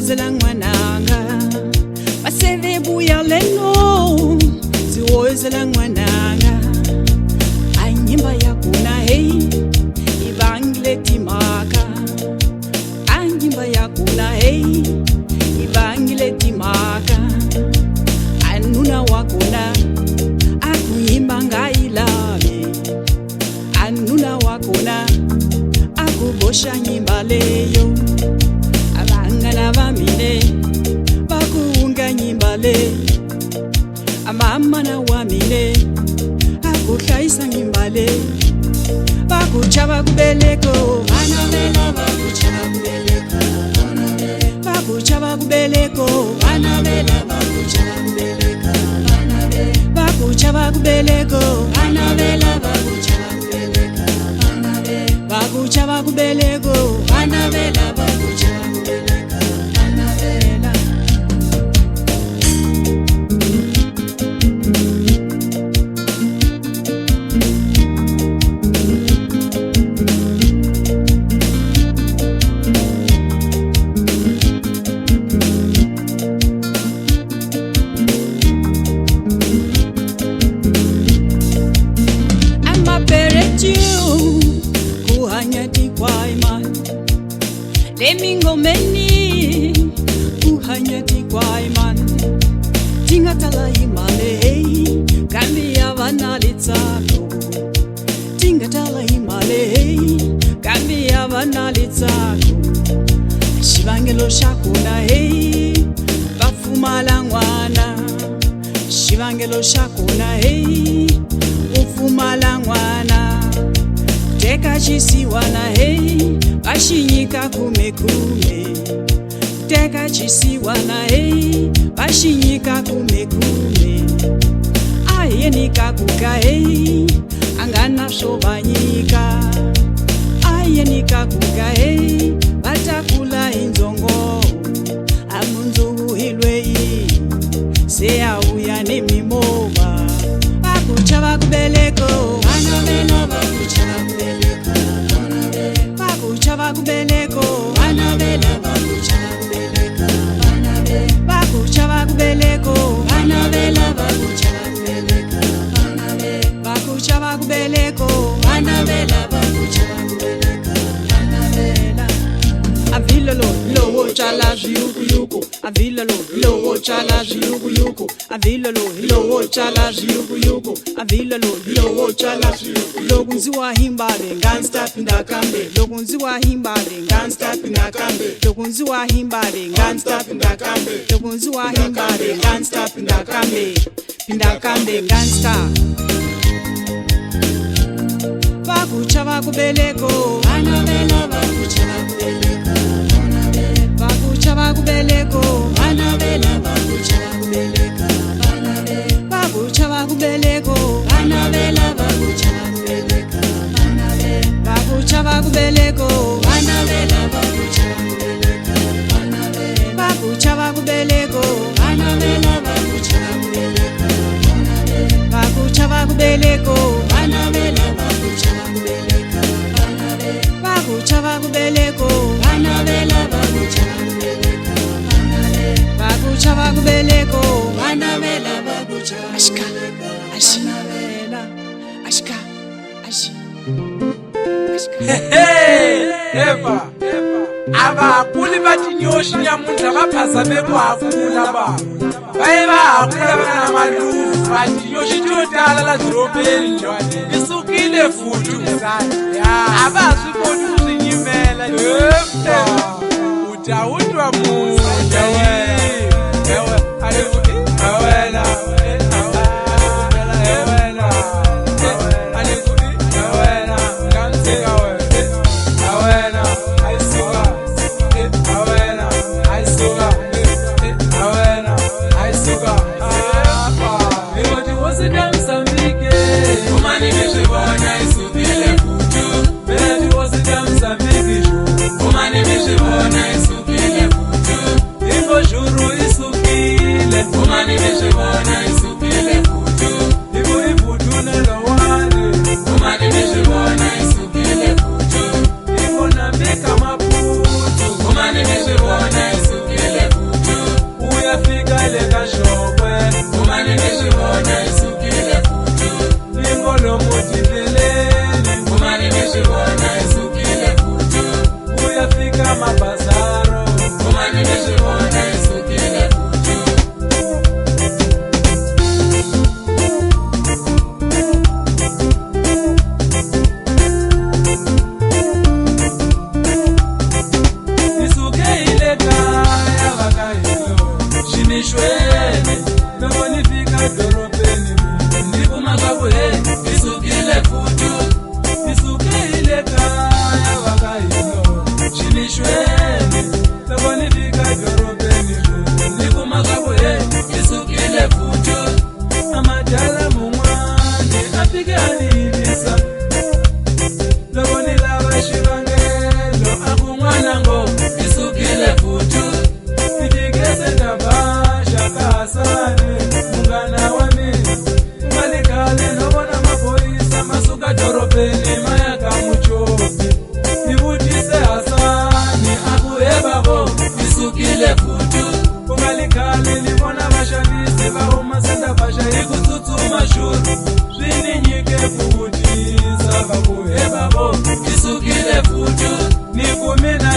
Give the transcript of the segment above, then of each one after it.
Siwozela ngwananga baseve buya leno siwozela ngwananga anyimba yakuna hey ibangile timaka anyimba yakuna hey ibangile timaka anuna wakuna akuyimba ngailabe anuna wakuna akubosha nyimba leyo abangana bamine bakuunga nyimba le amama na wamine akuhlaisa nyimba le bakuchaba kubeleko anabela bakuchaba kubeleko bakuchaba kubeleko anabela bakuchaba kubeleko bakuchaba kubeleko anabela bakuchaba kubeleko bakuchaba kubeleko anabela bakuchaba kubeleko anabela Lemingo meni uhanyati kwa iman tingatala imale kambi yavana litsako tingatala imale kambi yavana litsako shivangelo shakuna hey bafumala ngwana shivangelo shakuna hey ufumala ngwana teka chisiwana hey bashinyika kumekume teka chisiwana hey bashinyika kumekume ayenika kuka hey angana shobanyika ayenika kuka hey batakula inzongo amunzu hilwei sea uya nemimoba bakuchaba kubeleko anabela bakuchaba kubeleko bakuchaba kubeleko anabela bakuchaba kubeleko bakuchaba kubeleko anabela bakuchaba kubeleko bakuchaba kubeleko anabela bakuchaba kubeleko anabela avila lo wo chala jiyuku yuku avila lo wo chala jiyuku yuku avila lo wo chala jiyuku yuku avila lo wo chala lokunziwa himbale ngansta pinda kambe lokunziwa himbale ngansta pinda kambe lokunziwa himbale ngansta pinda kambe lokunziwa himbale ngansta pinda kambe ngansta bakuchaba kubeleko anabela bakuchaba kubeleko bakuchaba kubeleko anabela bakuchaba kubeleko bakuchaba kubeleko anabela bakuchaba kubeleko bakuchaba kubeleko anabela bakuchaba kubeleko bakuchaba kubeleko anabela bakuchaba kubeleko bakuchaba kubeleko anabela bakuchaba kubeleko bakuchaba kubeleko anabela bakuchaba kubeleko bakuchaba kubeleko anabela bakuchaba ashka anabela ashka ashi Eva abakuli bathi nyoshi nyamunta baphaza bekwakula ba bayiba akula bana malufu bathi nyoshi totala la drobeni njwane isukile futhi abazi kodwa uzinyimela utawutwa muda ewe alivuki awena Umani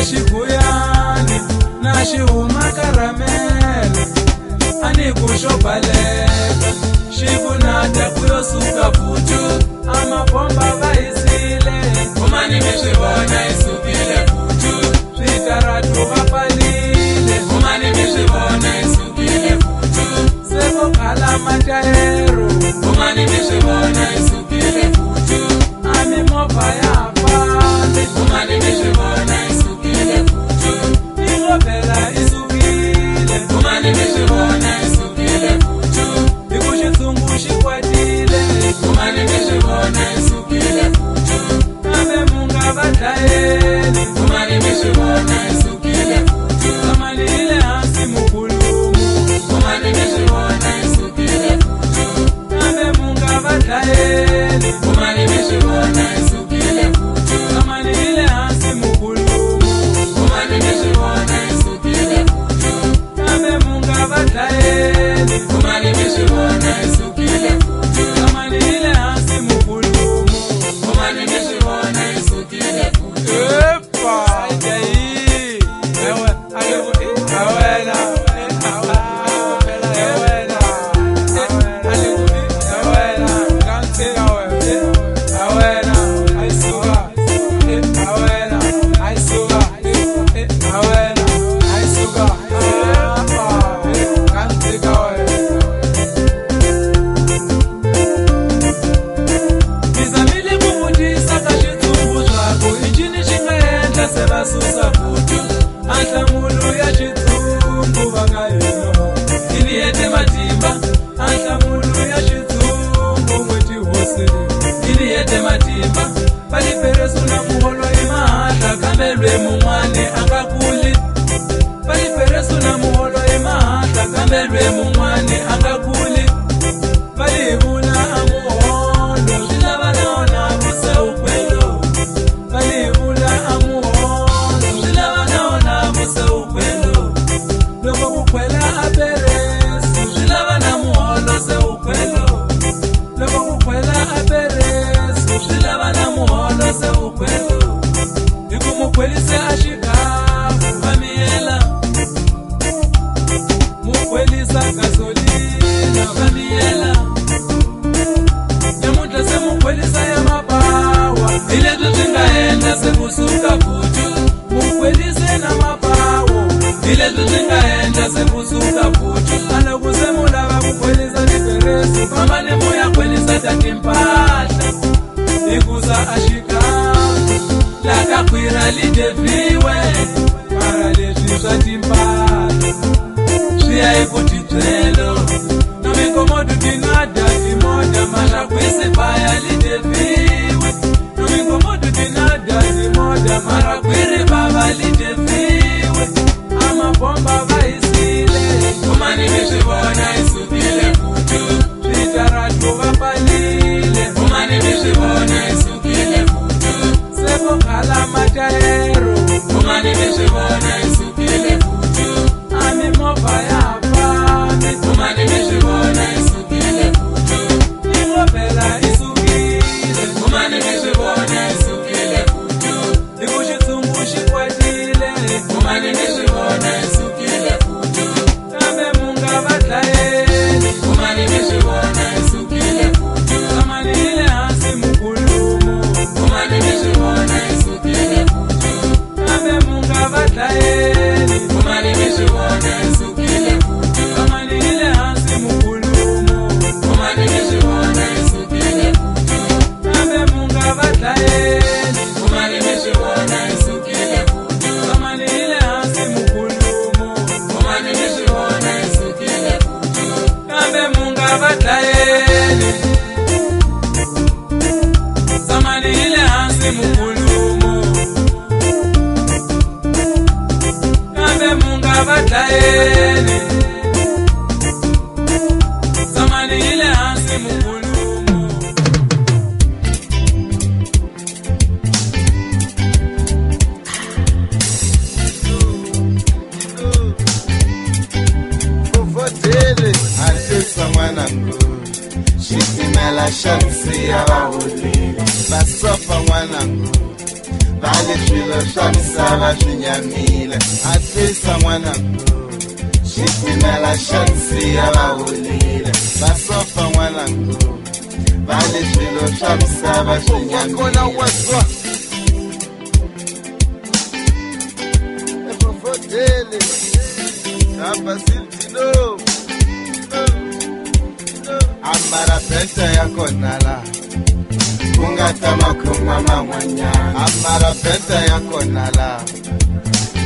xiguyani na xihuma karamela a ni ku xo baleka xikunata ku yo suka phutu a mabomba va hisile kumani mi swi vona hi sukile phutu swikaratu va palile kumani mi swi vona hi sukile phutu se vo khala matayero kumani mi swi vona hi sukile phutu a mimovha ya fale kumani mi swi vona hi sukile phutu ingobela hi sukile kumani mi swi vona hi sukile phutu hi ku xitshungu xi kwatile kumani mi swi vona hi sukile phutu kambe mu nga va dlayeli kumani mi swi vona hi sukile phutu kamali hi le hansi mukulumu kumani mi swi vona hi sukile phutu kambe mu nga va dlayeli kumani mi swi vona hi sukile phutu kamali hi le hansi mukulumu kumani mi swi vona hi sukile phutu kambe mu nga va dlayeli kumani mi swi vona hi sukile phutu kamali hi le hansi mukulumu kumani mi swi vona hi sukile phutu epa ayi ewe alevu awela susa phutu anhlamulo ya xitshungu va nga yona ini hete matimba anhlamulo ya xitshungu n'weti hosi ini hete matimba valiperesu na muholo i mahahla kambe lwe mun'wani a nga kuli valiperesu na muholo i mahahla kambe lwe mun'wani a nga kuli valivula a muholo swi lava na ona vuseukwelo valivula a muholo loko ku kwela a peresu swi lava na muholo se u kwelo loko ku kwela a peresu swi lava na muholo se u kwelo hi ku mu kwelise a xikafu va miyela mu kwelisa gasolina va miyela nyamuntlha se mu kwelisa ya mapawa hi leswi swi nga endla se kusuka phutu mu kwelise na mapawo hi leswi swi nga endla se kusuka phutu a loko se mu lava ku kwelisa tiperesu fambani mu ya kwelisa ta timpahla hikuza a xikafu la ka kwira li devhiwe mara leswi swa timpahla swi ya hi ku tibyelo na minkomodu tinada timoda mara kwisipaya li devhiwe na minkomodu tinada timoda mara kwiri bava li devhiwe amabomba va hisile kumani mi swi vona hi sukile phutu switaratu va palile kumani mi swi vona hi sukile phutu se vo khala matayero kumani mi swi vona hi sukile phutu a mimovha ya fambi kumani mi swi vona hi sukile phutu ingobela hi sukile kumani mi swi vona hi sukile phutu hi ku xitshungu xi kwatile kumani mi swi vona hi sukile phutu kambe mu nga va dlayeli kumani mi swi vona hi sukile phutu kamali hi le hansi mukulumu kumani mi swi vona hi sukile phutu kambe mu nga va dlayeli kumani mi swi vona hi sukile phutu kamali hi le hansi mukulumu kumani mi swi vona hi sukile phutu kambe mu nga va dlayeli kumani mi swi vona hi sukile phutu kamali hi le hansi mukulumu kumani mi swi vona hi sukile phutu kambe mu nga va dlayeli zamani hi le hansi mukulumu kambe mu nga va dlayeli zamani hi le hansi mukulumu Uvotele atisa mwanangu xitimela xa nsiya va hulile vasofa n'wanangu vale swilo swa misava swi nyamile atisa n'wanangu xitimela xa nsiya va hulile va sofa n'wanangu vale swilo swa misava swi nyamile efofodele hamba siltino ambara penta ya konala kungata makhuma man'wanyana ambara penta ya konala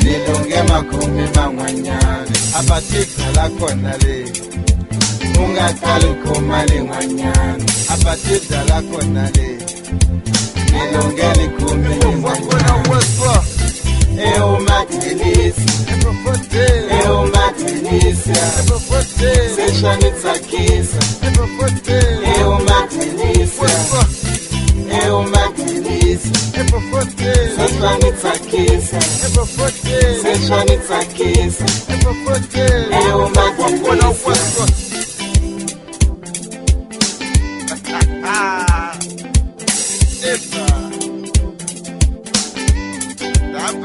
nilunge makhumi man'wanyana apatita la kona le kungata likhuma lin'wanyana apatita la kona le nilunge likhumi lin'wanyana Eumatilisi Eumatilisia Seshanitsakisa Eumatilisia Eumatilisi Seshanitsakisa Seshanitsakisa Eumatilisia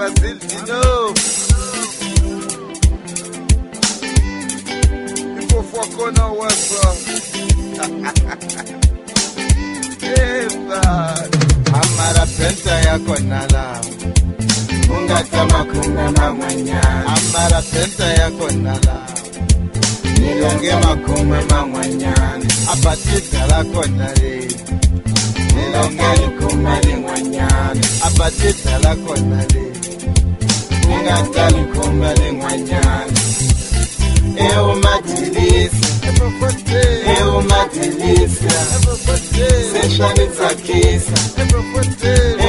Siltino Ifofokona wasa Amara penta ya konala Ungata makhuma man'wanyana Amara penta ya konala Nilonge makhuma man'wanyana Apatita la konale Nilonge likhuma lin'wanyana Apatita la konale Ungata likhuma lin'wanyana Eumatilisi Eumatilisia Seshanitsakisa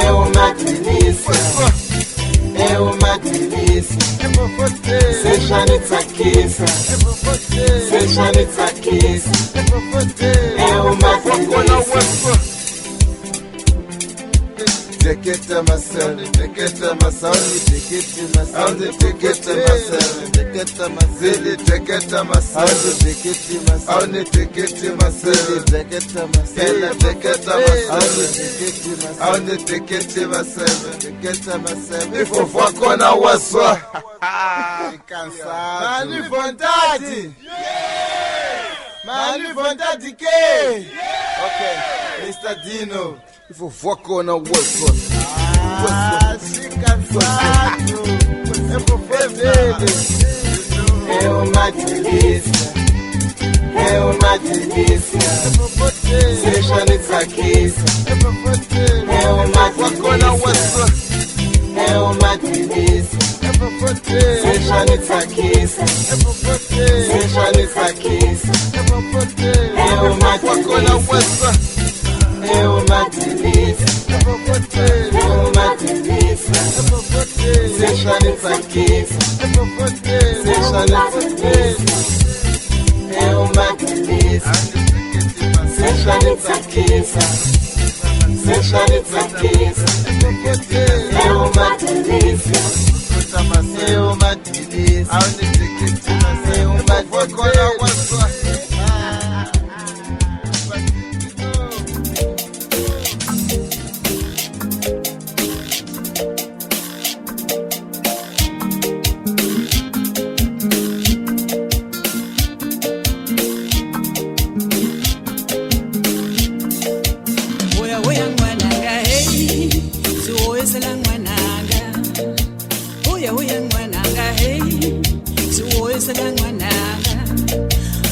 Eumatilisia Eumatilisi Seshanitsakisa Seshanitsakisa Eumatilisia Teketa masani, teketa masani, teketa masani, teketa masani, teketa masani, teketa masani, teketa masani, teketa masani, teketa masani, teketa masani, teketa masani, teketa masani. Ifofokona waswa. Cansado. Mani vontade. Mani vontade que? Okay, Mr. Dino. Ifofokona waswa. Se cansado. Efofodele. Eumatilisia. Eumatilisia. Seshanitsakisa. Eumatilisia. Eumatilisia. Seshanitsakisa. Seshanitsakisa. Eumatilisia. Eumatilisia. Eumatilisia. Seshanitsakisa. Seshanitsakisa. Eumatilisia. Seshanitsakisa. Seshanitsakisa. Eumatilisia. Eumatilisia. Eumatilisia.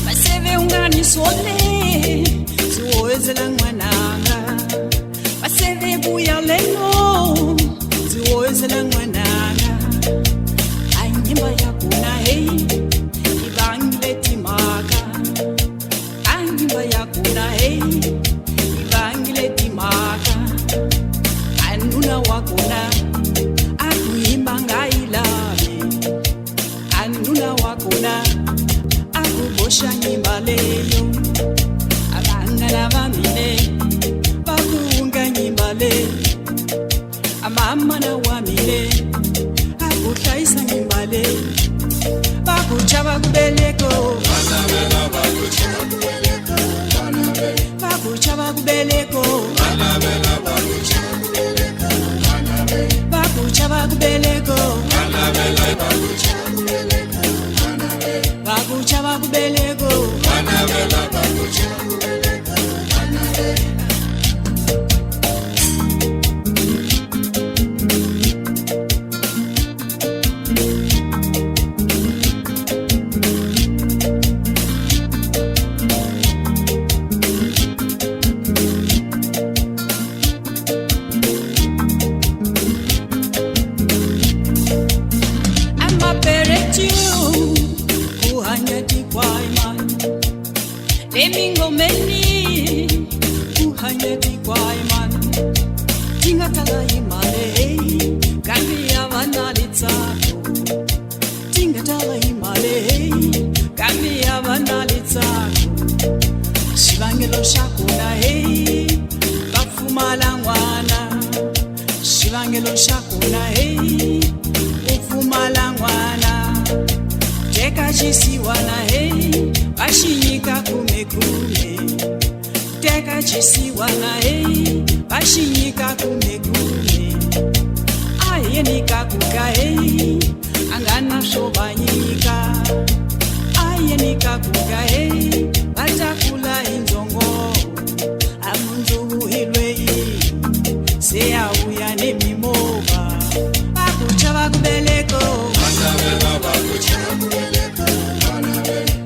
Maseve ungani sole Ziwezela ngwananga Maseve buya leno Ziwezela ngwananga Anyimba yakuna hey Ibangile timaka Anyimba yakuna hey Ibangile timaka Anuna wakuna Akuimba ngailabe Anuna wakuna Akubosha nyimba leyo Abangala bamile Bakunga nyimba le Amama na wamile bakubeleko bakucha bakubeleko Emingomeni uhanyeti kwa imani tingatala imale kambi abanalitsako tingatala imale kambi abanalitsako shivangelo shakuna hey bafumala ngwana shivangelo shakuna hey ufumala ngwana teka chisiwana hey bashinyika kumekume teka chisiwana hey bashinyika kumekume ayenika kuka hey angana shobanyika ayenika kuka hey batakula inzongo amunzu hilwei seya uya nemimoba bakucha bakubeleko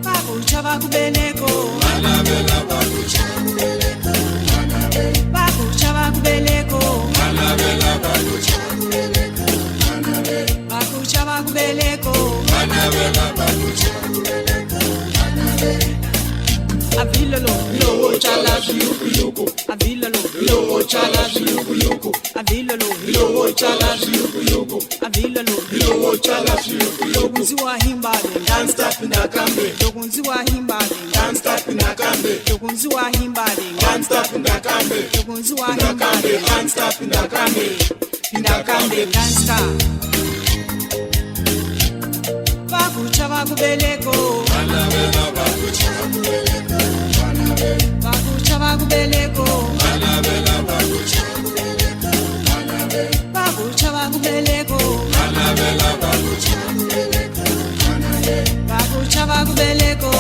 bakucha bakubeleko bakucha bakubeleko bakucha bakubeleko avilolo lowo chala yoko avilolo lowo chala yoko avilolo lowo chala yoko avilolo lowo chala yoko kunziwa himbale Can't stop in the cambe. kunziwa himbale Can't stop in the cambe. kunziwa himbale Can't stop in the cambe. kunziwa In the cambe. himbale Can't stop in the cambe. In the cambe. can't stop bakucha bakubeleko bakucha bakubeleko bakucha bakubeleko bakucha bakubeleko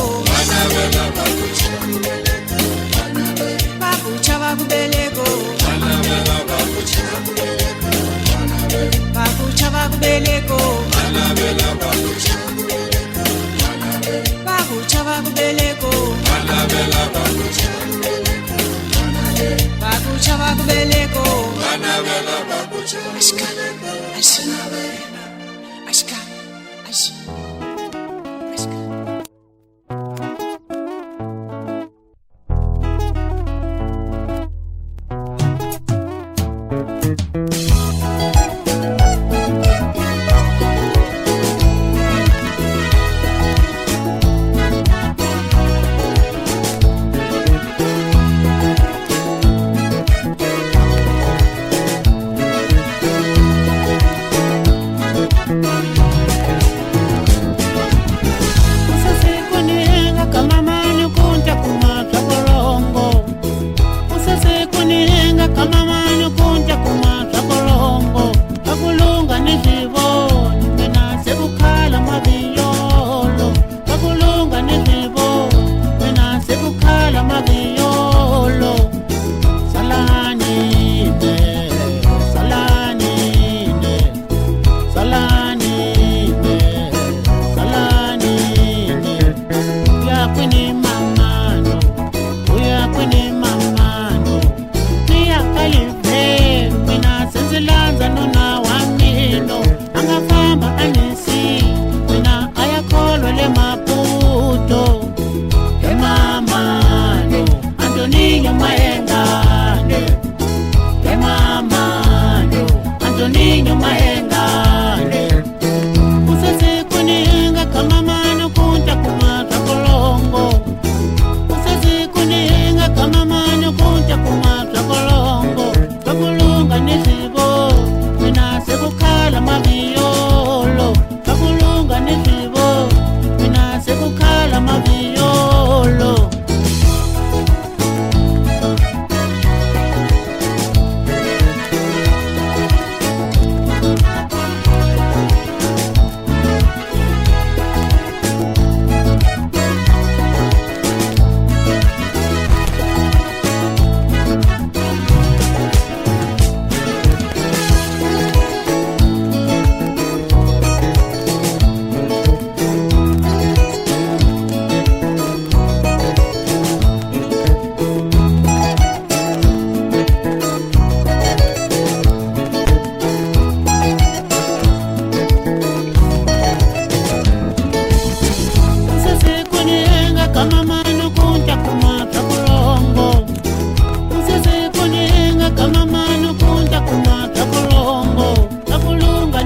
bakucha bakubeleko bakucha bakubeleko bakucha bakubeleko bakucha bakubeleko ashka ashka ashka ashka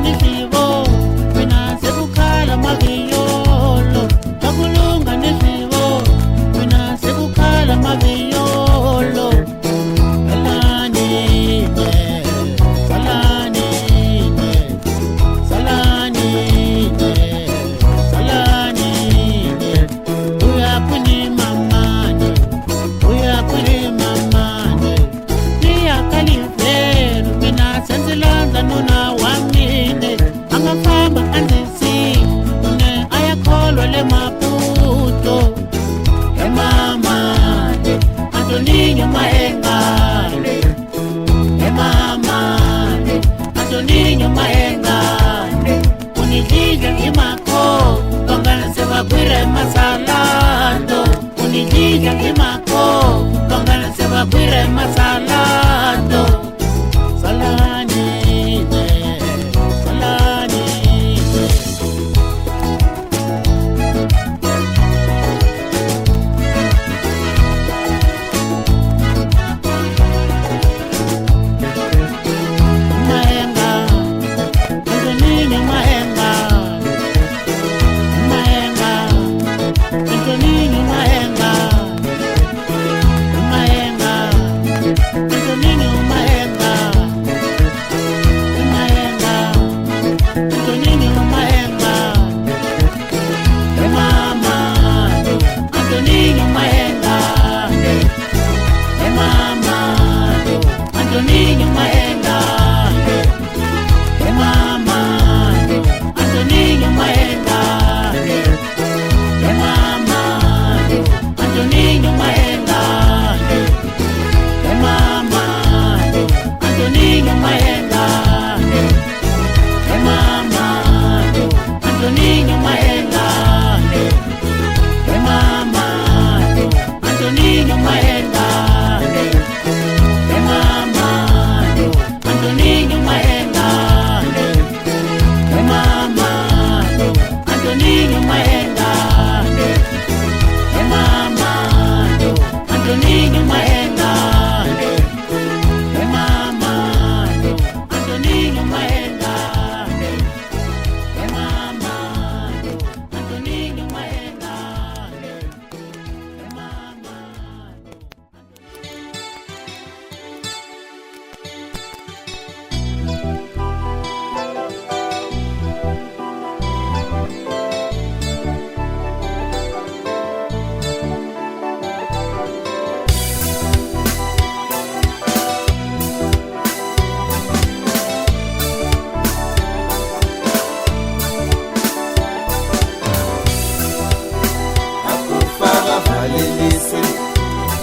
nisivo mina sekukhala maviyolo takulunga nisivo mina sekukhala maviyolo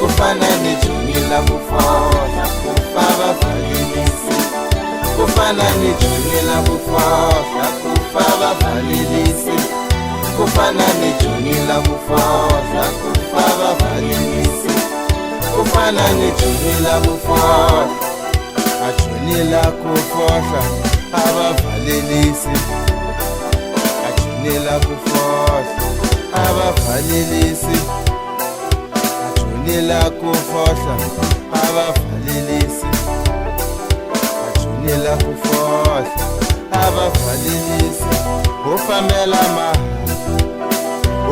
kufana nejoni la kufola kufaba valilisi kufana nejoni la kufola kufaba valilisi kufana nejoni la kufola kufaba valilisi kufana nejoni la kufola ajoni la kufola abavalilisi ajoni la kufola abavalilisi la kufohla abavalilisi ajoni la kufohla abavalilisi ufambela mahala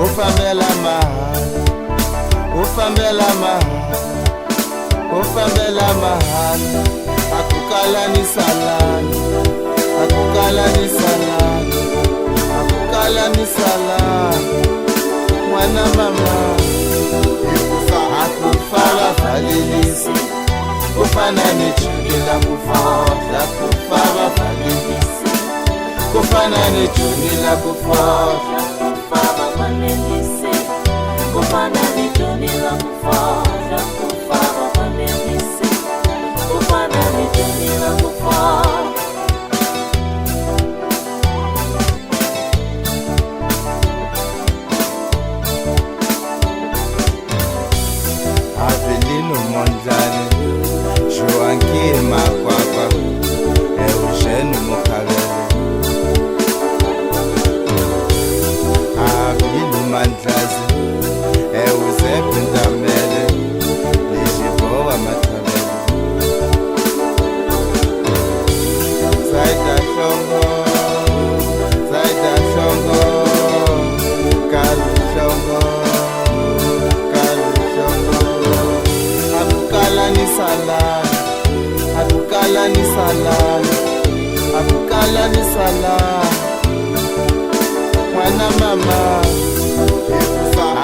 ufambela mahala ufambela mahala ufambela mahala akukala ni salani akukala ni salani akukala ni salani mwana mama akufaba valilisi kufana nejoni la kufola kufaba valilisi kufana nejoni la kufola kufaba valilisi kufana nejoni la kufola kufaba valilisi kufana nejoni la kufola Avelino Monzane, Joanki Makwakwa, Eugène Mokabele. Avelino Manzazi, Eusebe Ndamele, Lijiboa Matabele. salala akukala ni sala mwana mama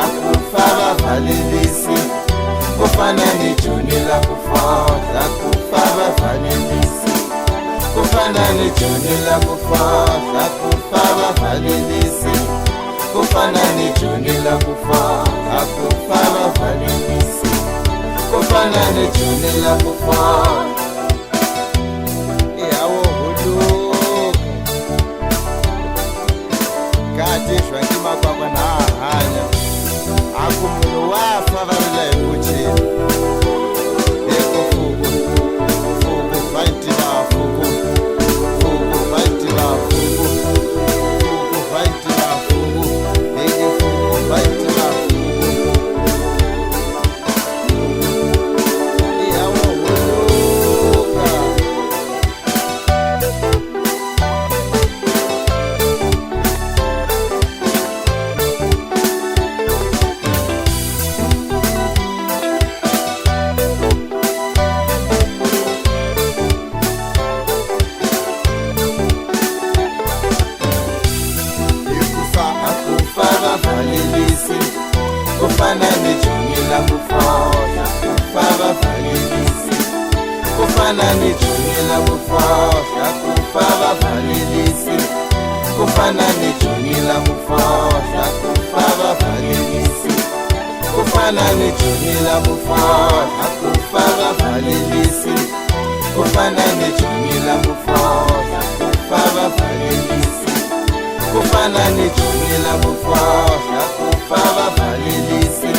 akufa bavalelisi kufana ni juni la kufola kufa bavalelisi kufana ni juni la kufola kufa bavalelisi kufana ni juni la kufola kufa bavalelisi kufana ni juni la kufola yawo hulu kati shwakima kwa na hanya akumulo wafa varila ekuchini eko fuku fuku vaitila fuku fuku vaitila fuku fuku vaitila fuku eke fuku vaitila fuku yawo huluka kufana ni juni la kufola kufa bavalelisi kufana ni juni la kufola kufa bavalelisi kufana ni juni la kufola kufa bavalelisi kufana ni juni la kufola kufa bavalelisi kufana ni juni la kufola kufa bavalelisi kufana ni juni la kufola kufa bavalelisi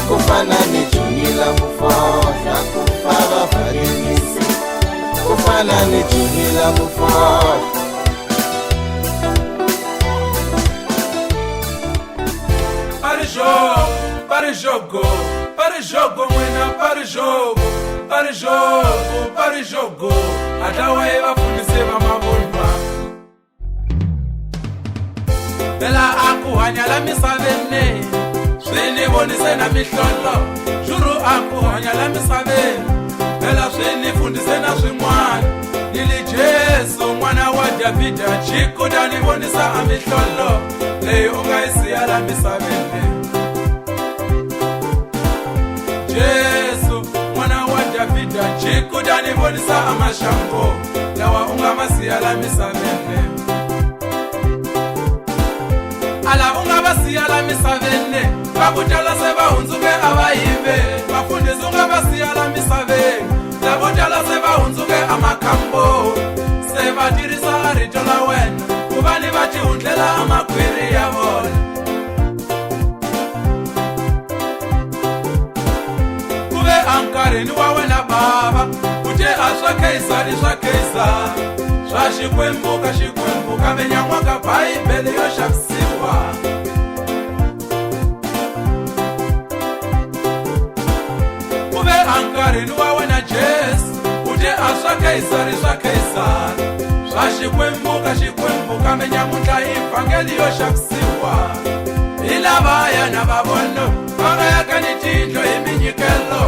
kufana ni juni la kufola kufa bavalelisi kufana ni juni la kufola para jogo mwena para jogo hata wae bafundise bamabonwa bela akuhanyala misaveni swini bonise na mihlolo juru akuhanyala misaveni bela swini fundise na swin'wana nili Jesu mwana wa Davida chikudani bonisa amihlolo leyi ungayisiyala misaveni Jesu mwana wa Davida chikudani bonisa amashambo lawa ungamasiyala misaveni ala ungabasiyala misaveni bakudala sebahunzuke abayibe bafundisa ungabasiyala misaveni labodala sebahunzuke amakhambo sebadirisa rito la wena kubani bathi undlela amakhwiri ya bona kube ankareni wa wena baba kuthe aswa keisari swa keisari swa xikwembu kambe nyangwa ka bhayibheli yo xavisiwa kuve ankarhini wa wena Jesu kuthe a swa keisari swa xikwembu kambe nyamuntlha ivhangeli yo xavisiwa hi lavaya na vavono va nga yaka ni tindlo hi minyikelo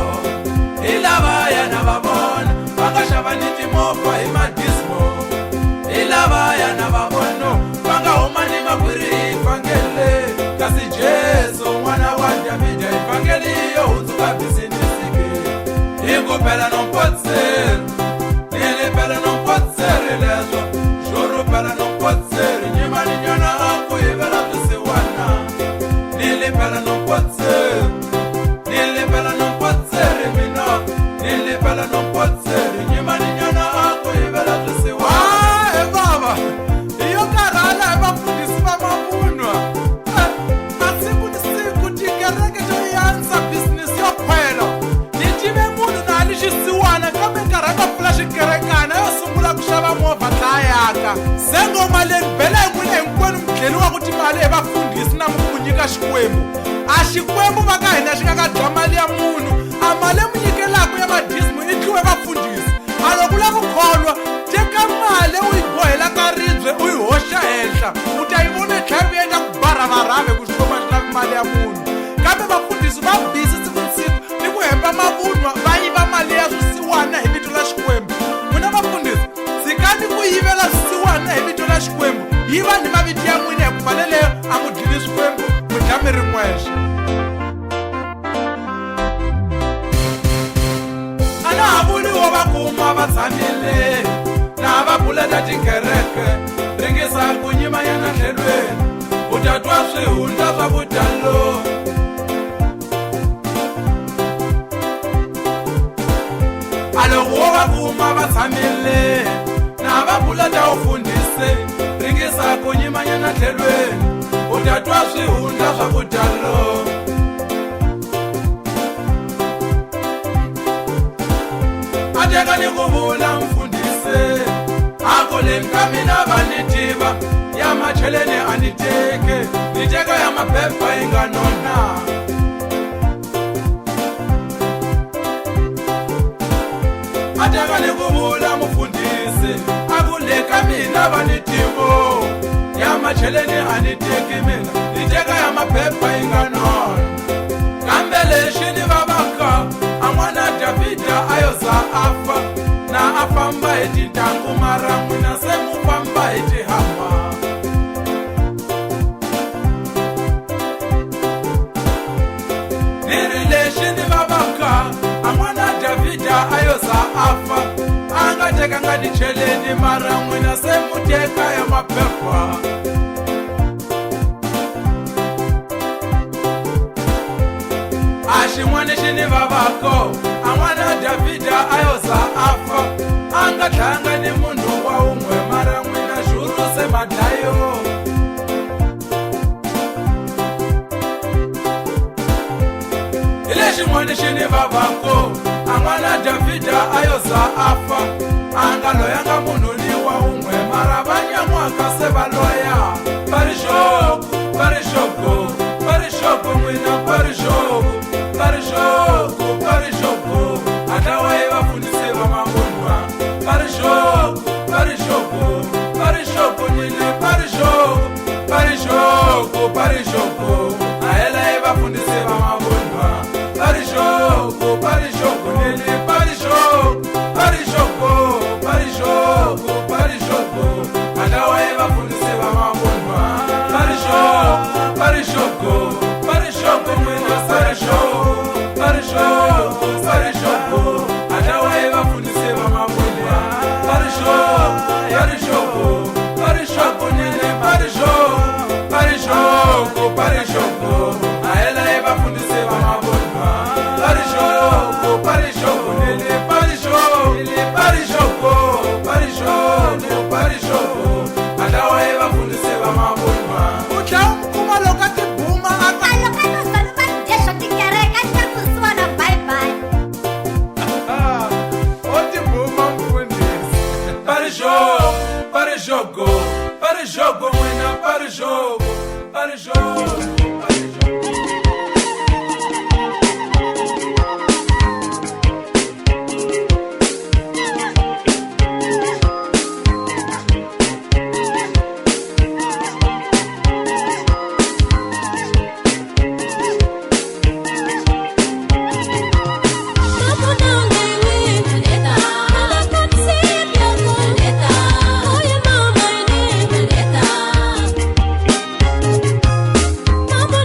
hi lavaya na vavona va nga xava ni timovha hi madismo hi lavaya na vavono va nga huma ni makhwiri hi vhangele kasi Jesu n'wana wa Davida ivhangeli yo hundzuka bizinisike hi ku phela nompotseri nili phela nompotseri leswo xuru phela nompotseri nyima ni nyona a ku yivela swisiwana nili phela nompotseri mina nili phela nompotseri nyima ni nyona a ku yivela swisiwana baba iyo karhala hi vafundhisi va mavunwa a siku ni siku tikereke to yansa business yo khwela ni tive munhu na ali xisiwana kambe nkarhi a nga pfula xikerekana yo sungula ku xava movha dlayaka se ngoma leyi bela hi n'wina hinkwenu mudleli wa ku timali hi vafundhisi na mu nyika xikwembu a xikwembu va ka hina xi nga ka dya mali ya munhu a mali mu nyikelaka ya madismo yi tliwe vafundhisi a loko u lava ku kholwa teka mali u yi bohela ka ribye u yi hoxa henhla u ta yi vona yi tlhela yi endla ku baravarave ku xikwembu a xi lavi mali ya munhu kambe vafundhisi va bisi siku ni siku ni ku hemba mavunwa va yiva mali ya swisiwana hi vito la xikwembu n'wina vafundhisi yi va ni maviti ya n'wini hi ku fanele a n'wi dlini swikwembu mi dya mi ri n'wexe. A na ha vuli wo va kuma va tshamile na va pfuleta tikereke ringisa ku nyimanyana tlhelweni u ta twa swihundla swa ku dyalo. A loko wo va kuma va tshamile na va pfuleta u fundise ringisa ku nyimanyana tlhelweni u ta twa swihundla swa ku dyalo. A teka ni ku vula mfundise a ku leni ka mina va ni tiva ya macheleni a ni teke ni teka ya maphepha yi nga nona. A teka ni ku vula mfundisi a ku le ka mina va ni tivo ya macheleni a ni teki mina ni teka ya maphepha yi nga nona. Kambe lexi ni vavaka a n'wana Davhida a yo za a fa na a famba hi tintangu mara n'wina se mu famba hi tihama. Ni ri lexi ni vavaka a n'wana Davhida a yo za a fa a nga tekanga ticheleni mara n'wina se mu teka ya maphepha. A xin'wana xi ni vavako a n'wana Davhida a yo za a fa a nga tlanga ni munhu wa un'we mara n'wina xuru se madlayo. Hi lexin'wana xi ni vavako a n'wana Davhida a yo za a fa a nga loyanga munhu ni wa un'we mara va nyan'waka se va loya. Va ri xoku va ri xoko va ri xoko n'wina va ri xoko va ri xoko va ri xoko hatla wa yi va fundise va mavunwa. Va ri xoko va ri xoko va ri xoko n'wini va ri xoko va ri xoko va ri xoko a hela yi va fundise va mavunwa. Va ri xoko va ri xoko n'wini va ri xoko va ri xoko va ri xoko va ri xoko hatla wa yi va fundise va mavunwa. Va ri xoko va ri xoko va ri xoko n'wina va ri xoko va ri xoko va ri xoko hatla wa yi va fundise va mavunwa. Va ri xoko va ri xoko va ri xoko n'wini va ri xoko va ri xoko va ri xoko a hela yi va fundise va mavunwa. Va ri xoko va ri xoko n'wini va ri xoko va ri xoko va ri xoko va ri xoko hatla wa yi va fundise va mavunwa. U tlhela u kuma loko a tibuma a ka o tibuma mfundisi. Va ri xoko va ri xoko va ri xoko n'wina va ri xoko va ri xoko va ri xoko. Mama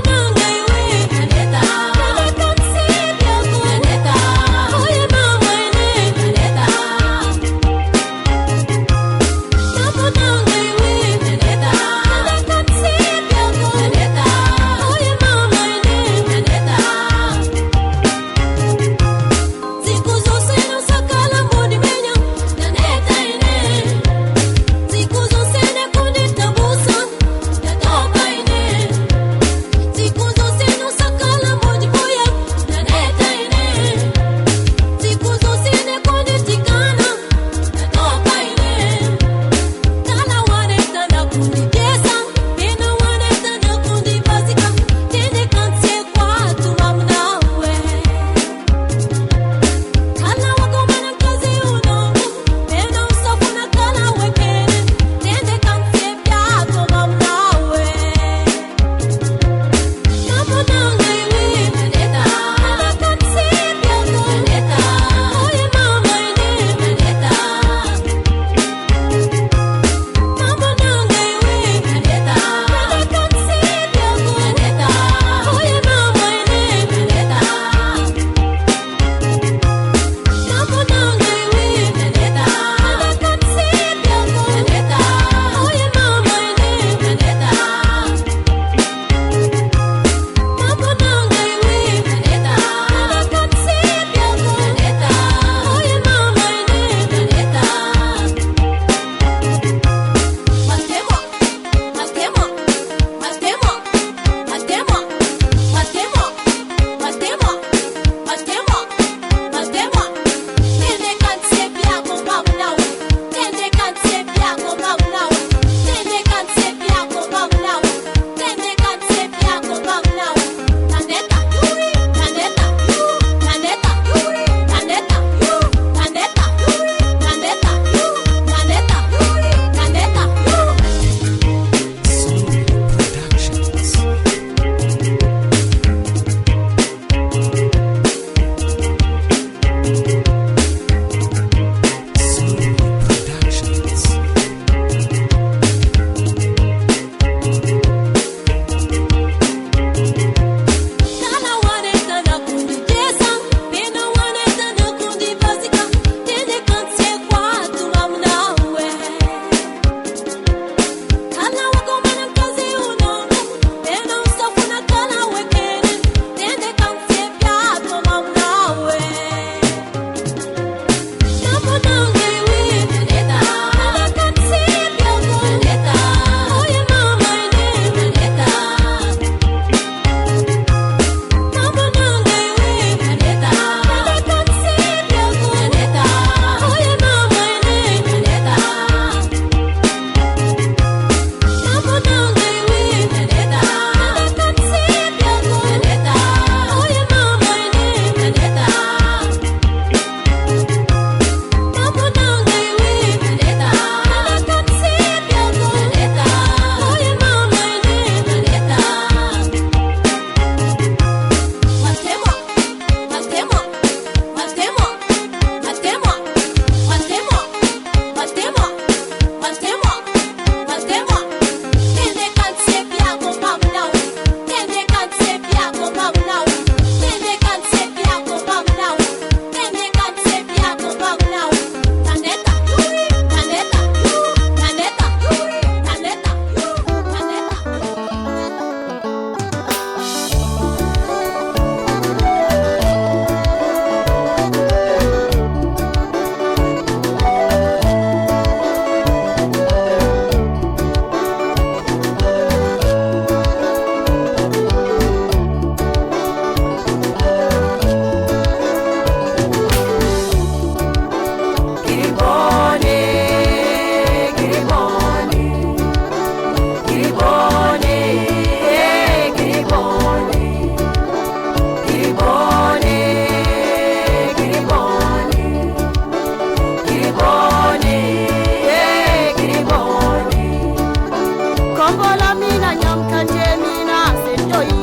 Kombola mina nyamkanje mina sentoi.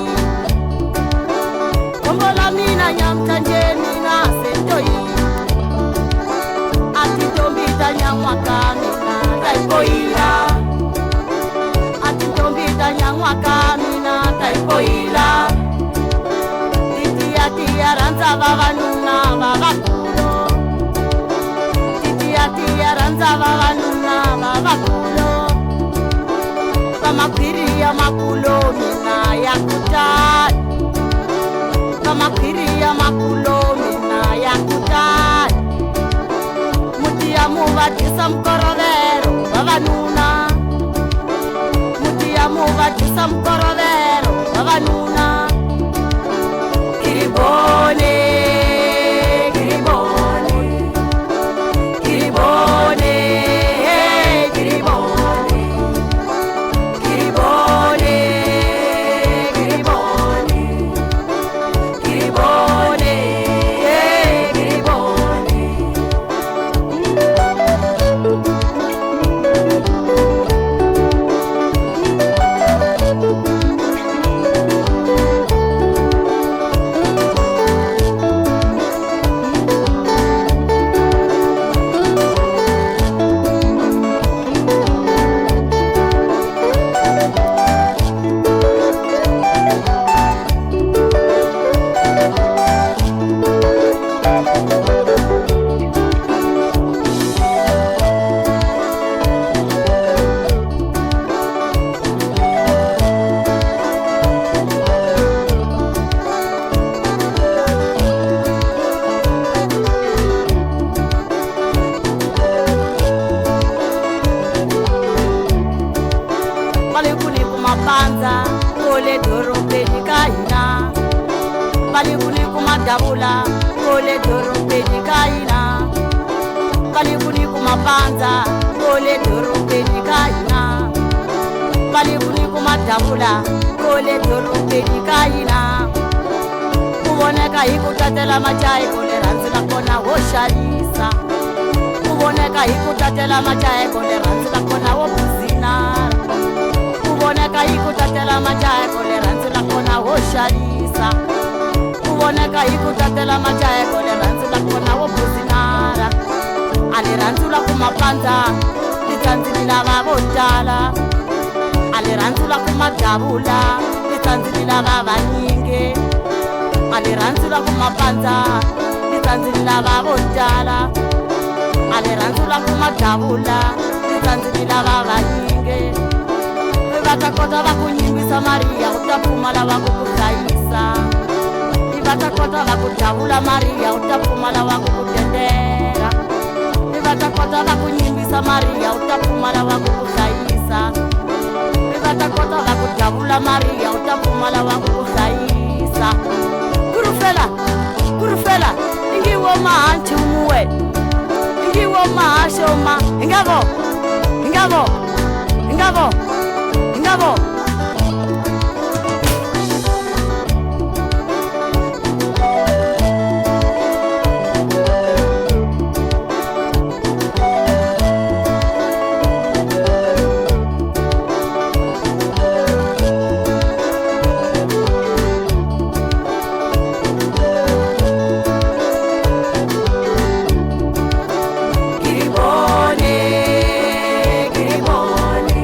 Kombola mina nyamkanje mina sentoi. Ati tombita nyamwaka mina taipoila. Ati tombita nyamwaka mina taipoila. Titi ati aranza vavanuna vavakulo. Titi ati aranza vavanuna vavakulo. Kama kwiri ya makulo mina ya kutani. Kama kwiri ya makulo mina ya kutani. Muti ya muvatisa mkorovero vavanuna. Muti ya muvatisa mkorovero vavanuna. Kiribone, kiribone, kiribone, kiribone. Kiribone, kiribone, kiribone, kiribone. Balikuni kumapanza kole dorobeni kaina. Balikuni kumadabula kole dorobeni kaina. Balikuni kumapanza kole dorobeni kaina. Balikuni kumadabula kole dorobeni kaina. Kuboneka hikutatela majai kole ranzi lakona hoshalisa. Kuboneka hikutatela majai kole ranzi lakona wobuzinara. Kuboneka hikutatela majai kole ranzi lakona hoshalisa. Kuboneka hikutatela majai kole ranzi lakona wobuzinara. Aliranzula kumapanza litanzilila vavotala. Aliranzula kumadabula litanzilila vavanyinge. Aliranzula kumapanza litanzilila vavotala. Aliranzula kumadabula litanzilila vavanyinge. Vatakota vakunyimbisa Maria utapfumala vakukuhlayisa. Vatakota vakudavula Maria utapfumala vakukutendera. Vatakota vakunyimbisa Maria utapfumala vakukuhlayisa. Vatakota vakudavula Maria utapfumala vakukuhlayisa. Kurufela, kurufela, ingiwo mahanchi umuwe. Ingiwo mahashoma, ingavo, ingavo, ingavo. Ingavo. Kiribone, kiribone.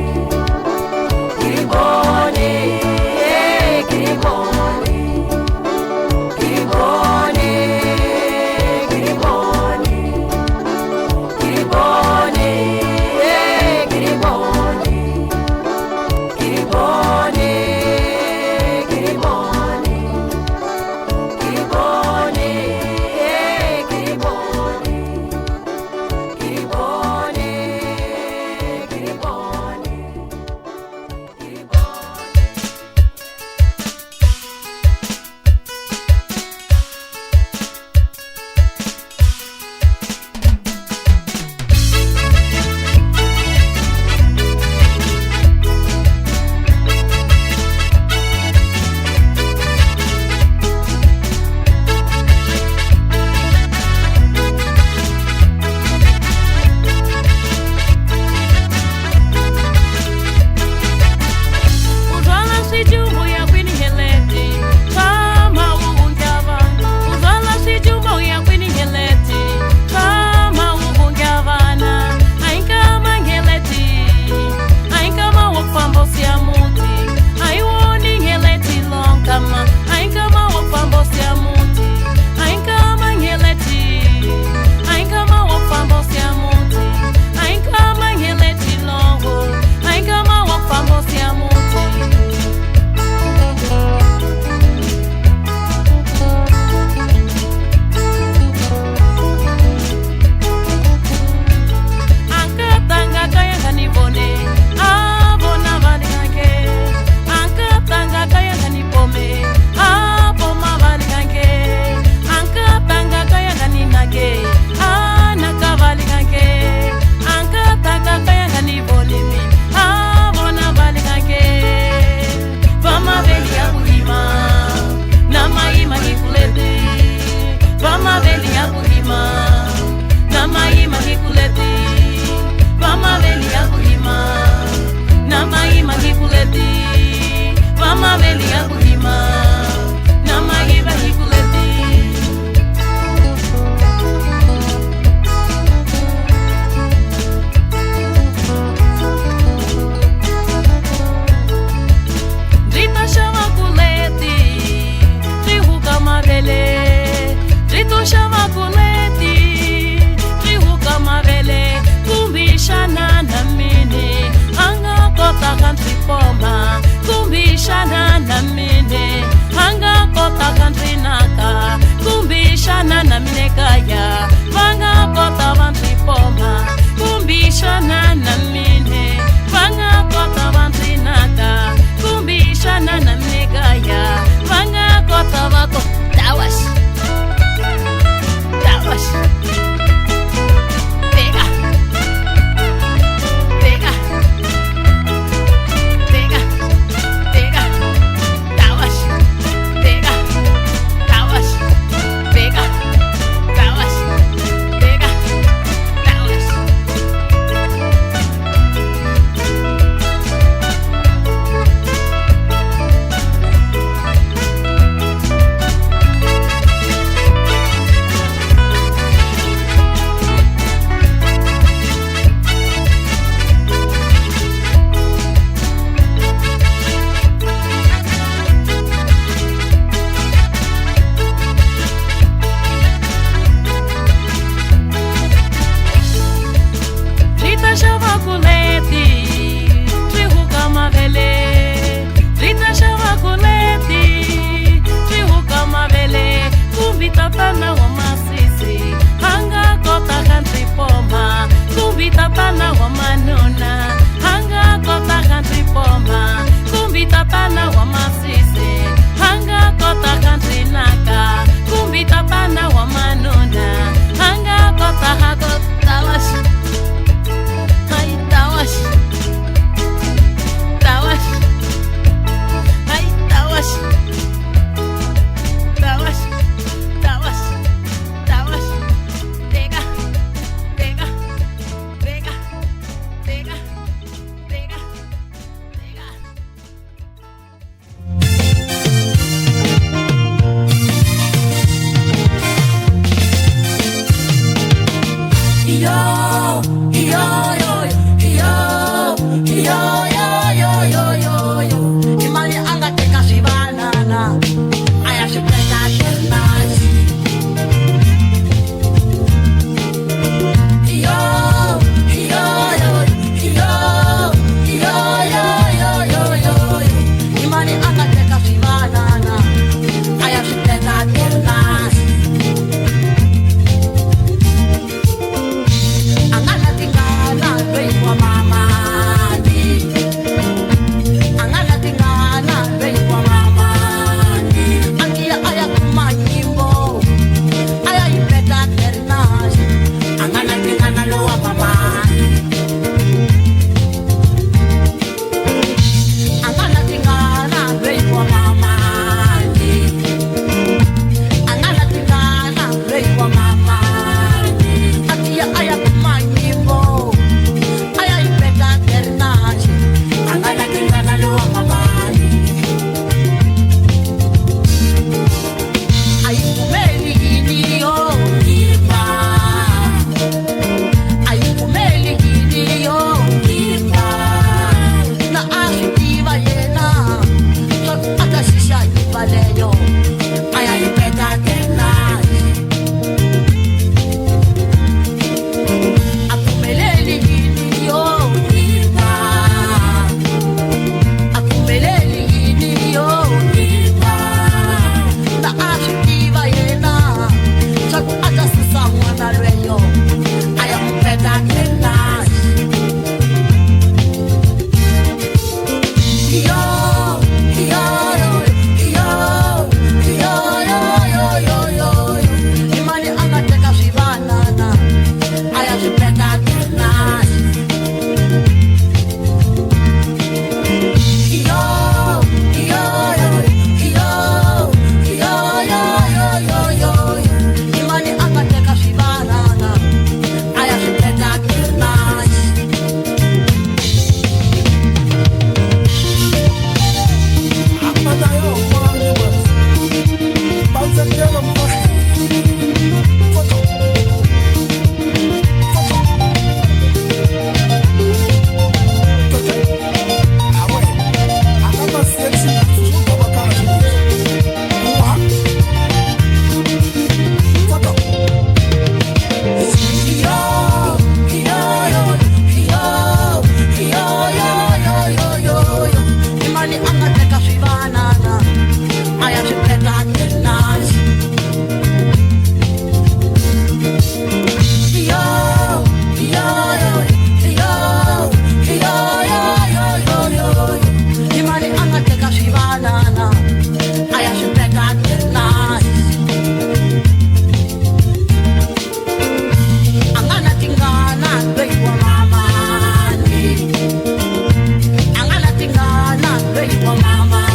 Kwa mama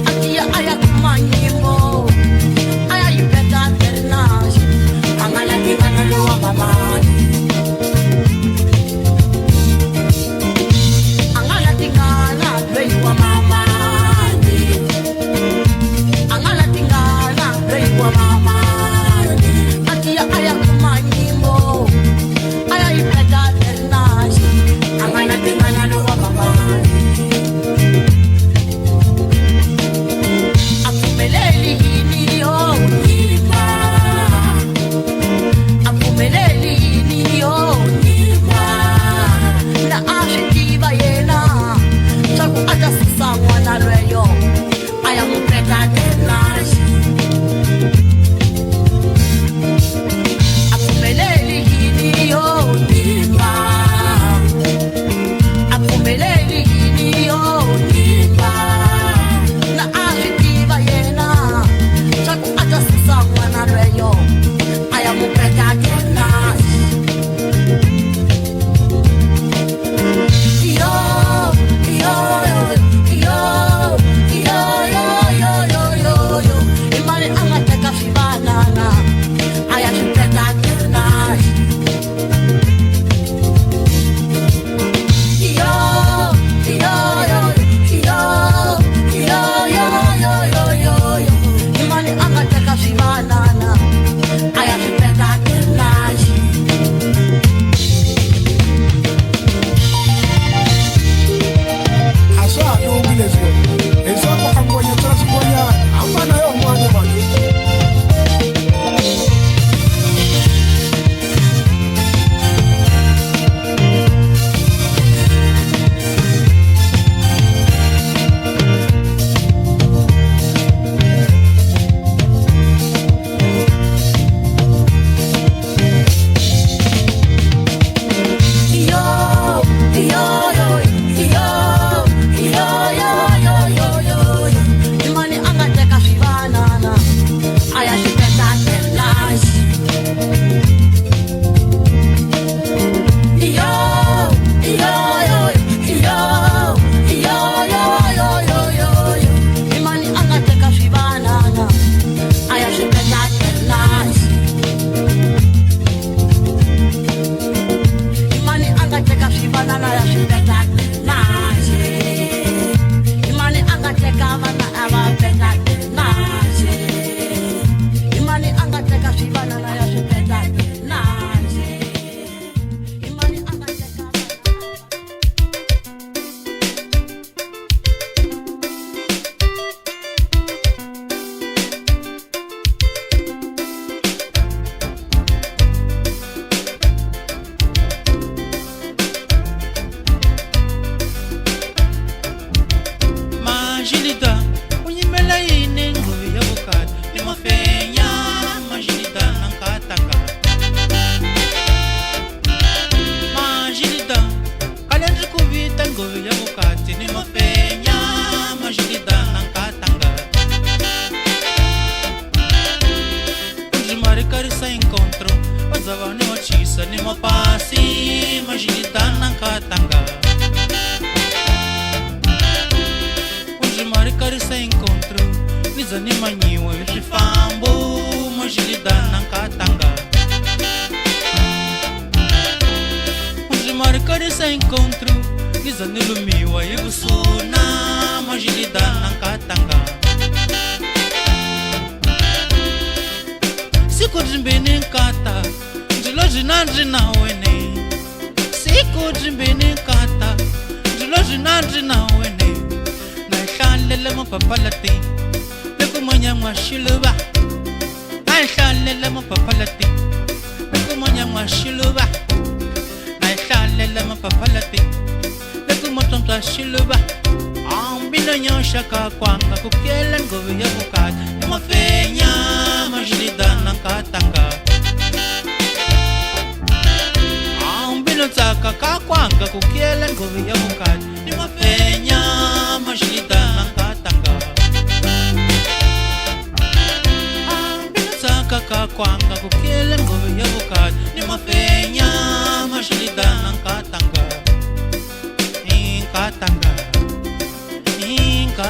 akia aya kumanyimbo aya yipeta ternas angala kingana lo mama angala tingala kwa mama angala tingala kwa mama akia aya kumanyimbo aya yipeta ternas angala kingana lo mama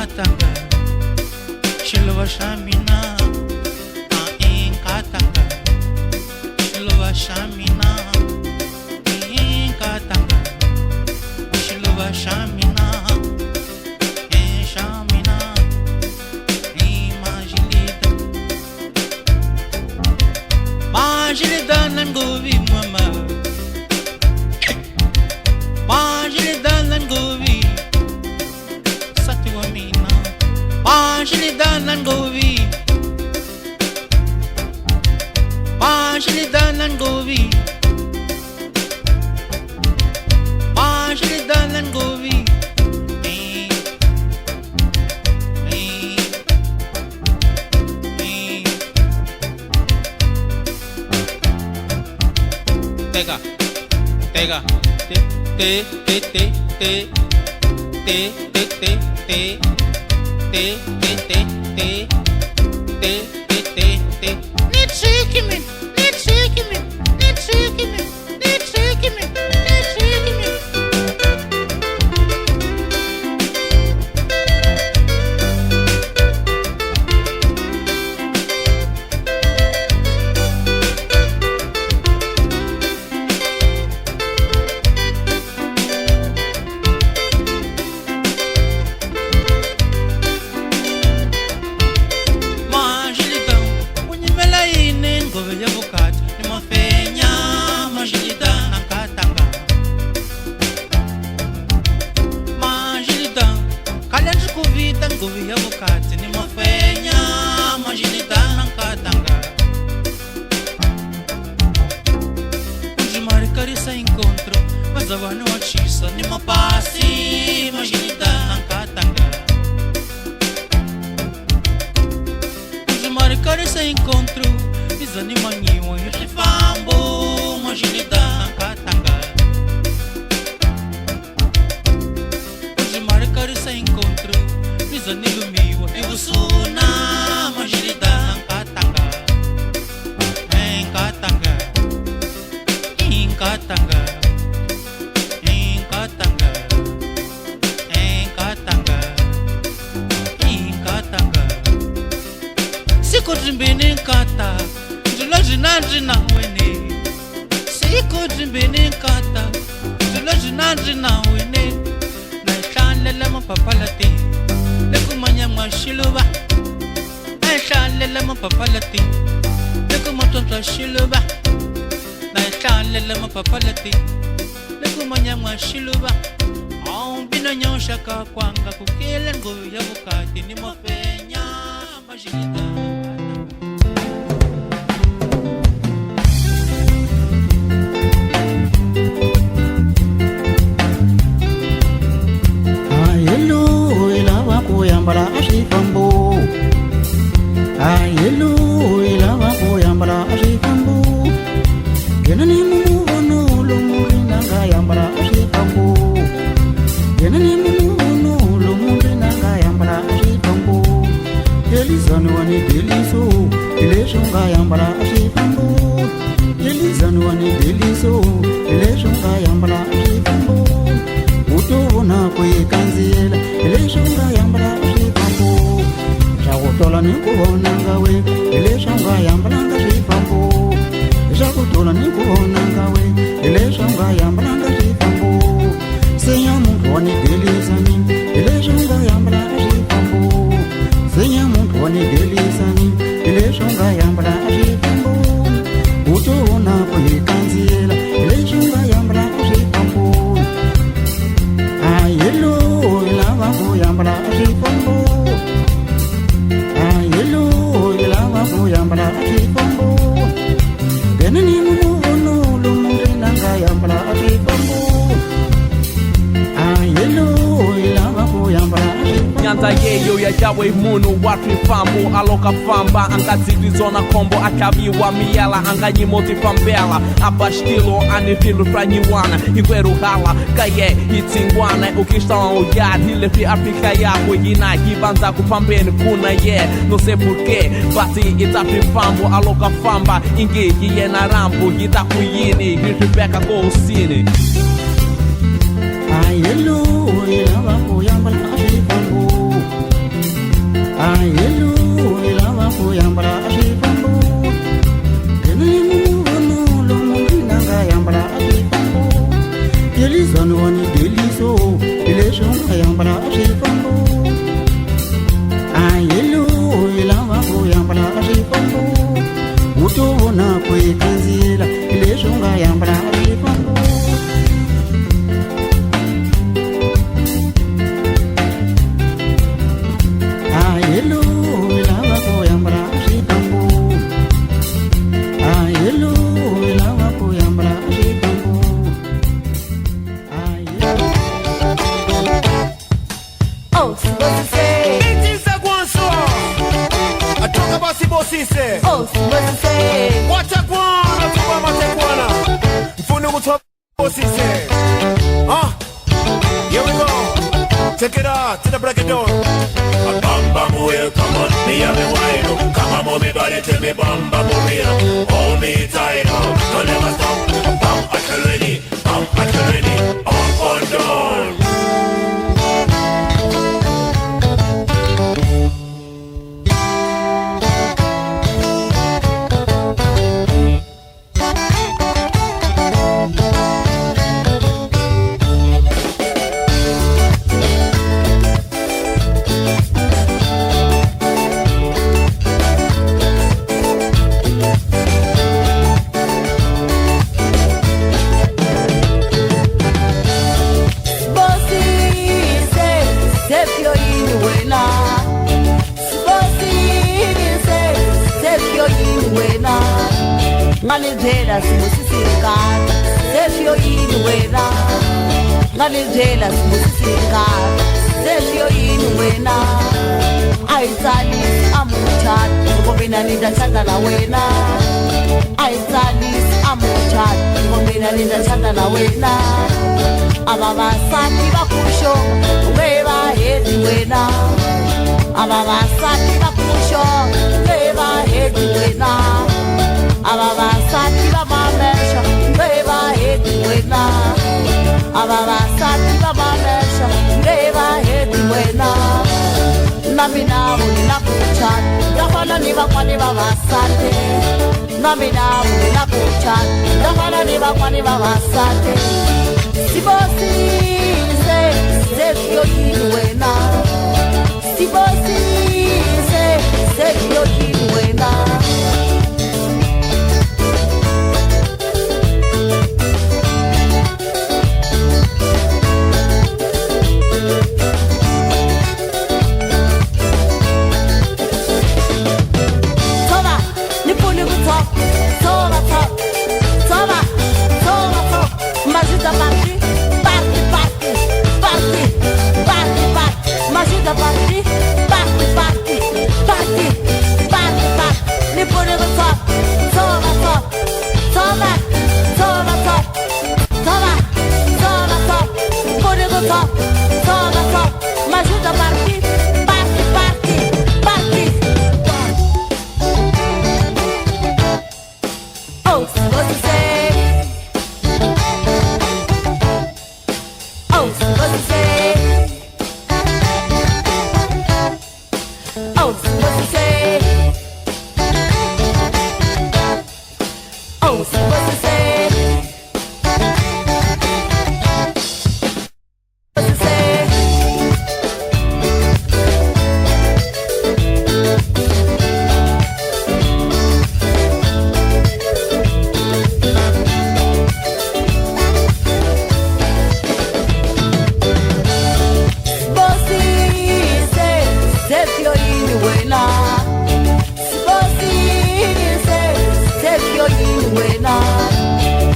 Katanga, Shilova Shamina, in Katanga, Shilova Shamina, in Katanga, Shilova Shamina, in Shamina, in Majilida Nangovi Mama, Majilida Nangovi. Majlidan and Govi, Majlidan and Govi, Majlidan and Govi. Tega, tega, te, te, te, te, te, te, te, te, te. Need shaking me, need shaking me, need shaking me, need shaking me, need shaking me. Yawe munu watu fambu aloka famba angazidizona kombo akabiwa miela anganyimoti pambela abastilo anivilu franyiwana ingweru hala kaye itingwana ukistão olhar hilefi Afrika yako yina hibanza kupambeni kuna ye no sei porquê bati itapi fambu aloka famba ingi yena rambo itakuyini hirtibeka kousini ayelo ilava kuyamba afifambu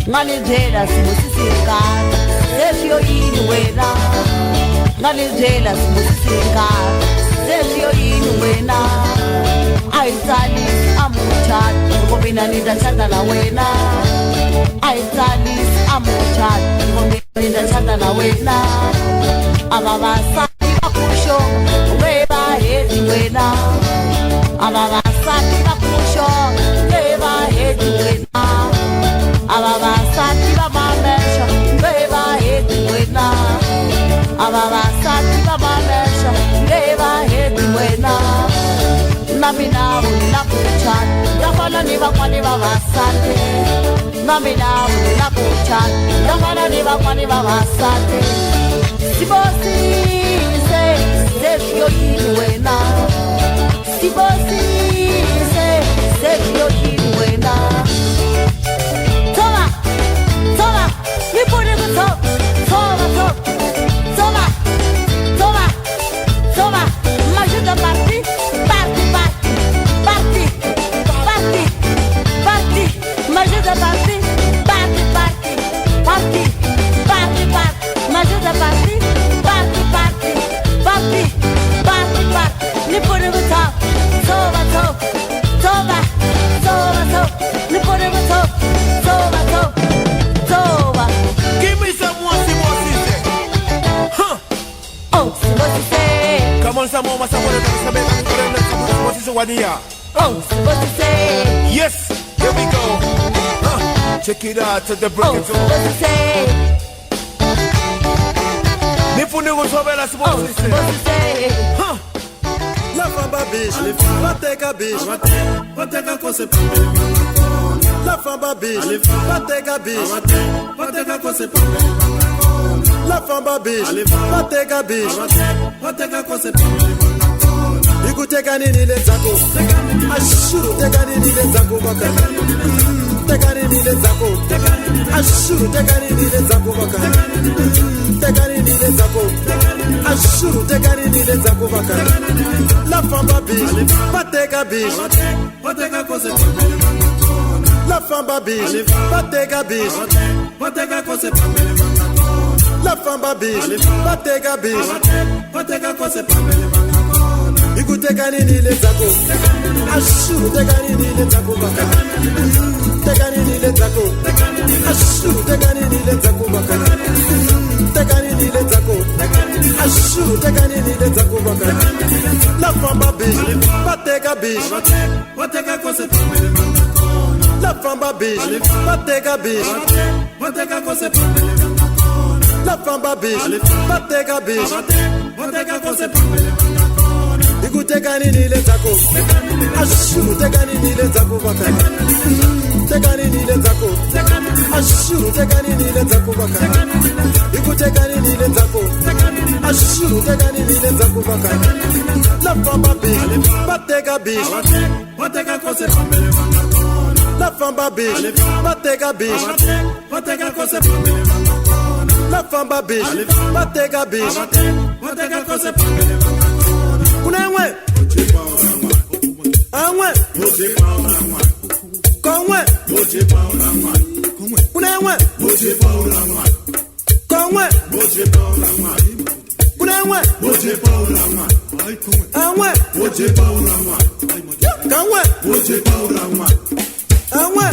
Ngalizela sibusisikala sesiyoyini wena Ngalizela sibusisikala sesiyoyini wena Ayisalisi amuchati ngoba mina nitachata na wena Ayisalisi amuchati ngoba mina nitachata na wena Ababasati bakusho weba hezi wena Ababasati bakusho weba hezi wena Ababasati bamamesha weba hezi wena Ababasati bamamesha weba hezi wena vakwani vavasati na mina na kuchani ndangana ni vakwani vavasati sibosize zevyo yini wena sibosize zevyo yini wena Toma Toma nipone kuto Toma Toma Toma Toma m'ajuda parti m'ajuda parti m'ajuda parti ni pone kuto Toma ni pone kuto Toma Give me some more Simosise. Huh. Oh Simosise Come on some more Simosise Wania. Oh Simosise Yes, here we go. Huh. Check it out to the break Oh it on. Simosise Nipuni Gusovela Simosise. Simosise Huh. La famba biche, bateka biche, bateka kose La famba biche, bateka biche, bateka kose La famba biche, bateka biche, bateka kose Ikuteka nini le zako, ashuru teka nini le zako baka Teka nini le zako, ashuru teka nini le zako baka Teka nini le zako, ashuru teka nini le zako baka La famba biche, bateka biche, bateka kose La famba biche, bateka biche, bateka kose La famba biche, bateka biche, bateka kose Ikuteka nini le zako, ashuru teka nini le zako baka Teka nini le zako, ashuru teka nini le zako baka Teka nini le zako, ashuru teka nini le zako baka La famba biche, bateka biche, bateka kose La famba biche, bateka biche, bateka kose La famba biche, bateka biche, bateka kose Ikuteka nini le zako, ashuru teka nini le zako baka Teka nini le zako, ashuru teka nini le zako baka Ikuteka nini le zako, ashuru teka nini le zako baka La famba biche, bateka biche, bateka kose La famba biche, bateka biche, bateka kose La famba biche, bateka biche, bateka kose Unenwe Anwe Konwe Unenwe Konwe Unenwe Anwe Kanwe Anwe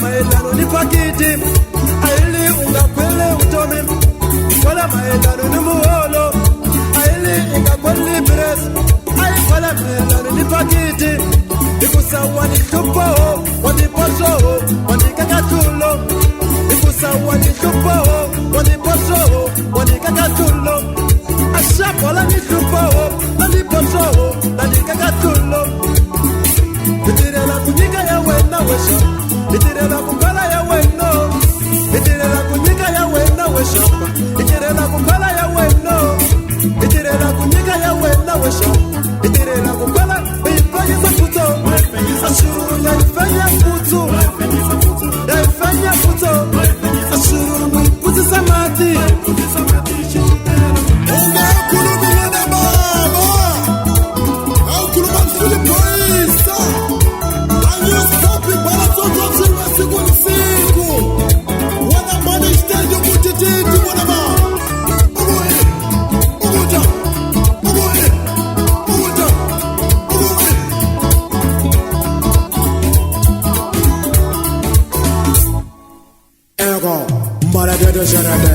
maelano ni pakiti aili ungakwele utome wala maelano ni muholo aili ingakwele wani chupo wani poso wani kakatulo ashapola ni chupo wani poso wani kakatulo itirela kunyika ya wena wesha itirela kumbala ya weno itirela kunyika ya wena wesha itirela kumbala ya weno itirela kunyika ya wena wesha itirela kumbala ifanye safuto ashuru ya ifanye futo ya ifanye futo ashuru mwiputi samati unga kulubile na baba au kulubansuli poisa anyo stopi para toto chima siku ni siku wana mani stage kutititi wana ma ubuhe ubuta ubuhe ubuta ubuhe ego mbara dedo sharade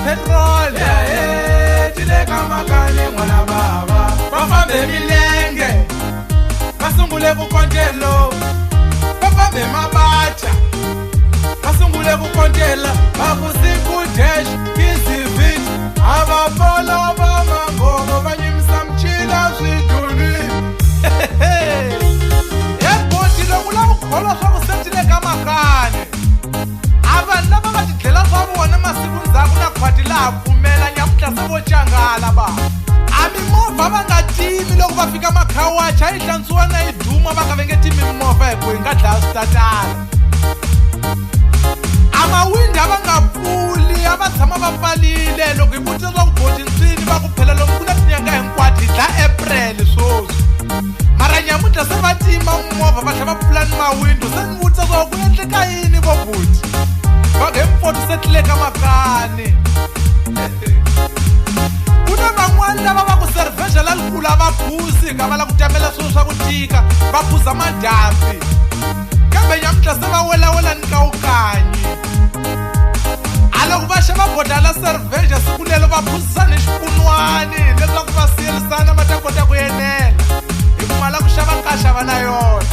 petrol tileka makane mwana baba bafambe milenge basungule kukondelo bafambe mabacha basungule le kukontela bakusikudesha izivini abapolo bamangoma banyimisa mchila swiduli ebhodi lokula ukholwa swakusetile kamakane abantu lava va tidlela swa vona masiku ndzhaku na khwati laha pfumela nyamuhla se vo changala ba a mimovha va nga timi loko va fika makhawacha yi hlantswiwa na yi duma va nga vengeti mimovha hi ku hi nga dlaya switatala a mawindi a va nga pfuli a va tshama va pfalile loko hi vutisa swa ku boti ntsini va ku phela lomu ku na tinyanga hinkwato hi dlaya april swoswi mara nyamuhla se va tima movha va tlha va pfula ni mawindo se ni vutisa swa ku endleka yini vo buti va nge mpfoti se tlileka makani ku na van'wani lava va ku serveja lalikulu a va phusi ka va la ku tamela swilo swa ku tika va phuza madambi kambe nyamuhla se va welawela ni kawukanyi a loko va xava bodala serveja siku lelo va phuzisa ni xipunwani leswaku va siyerisana va ta kota ku enela hi kumala ku xava nkaxava na yona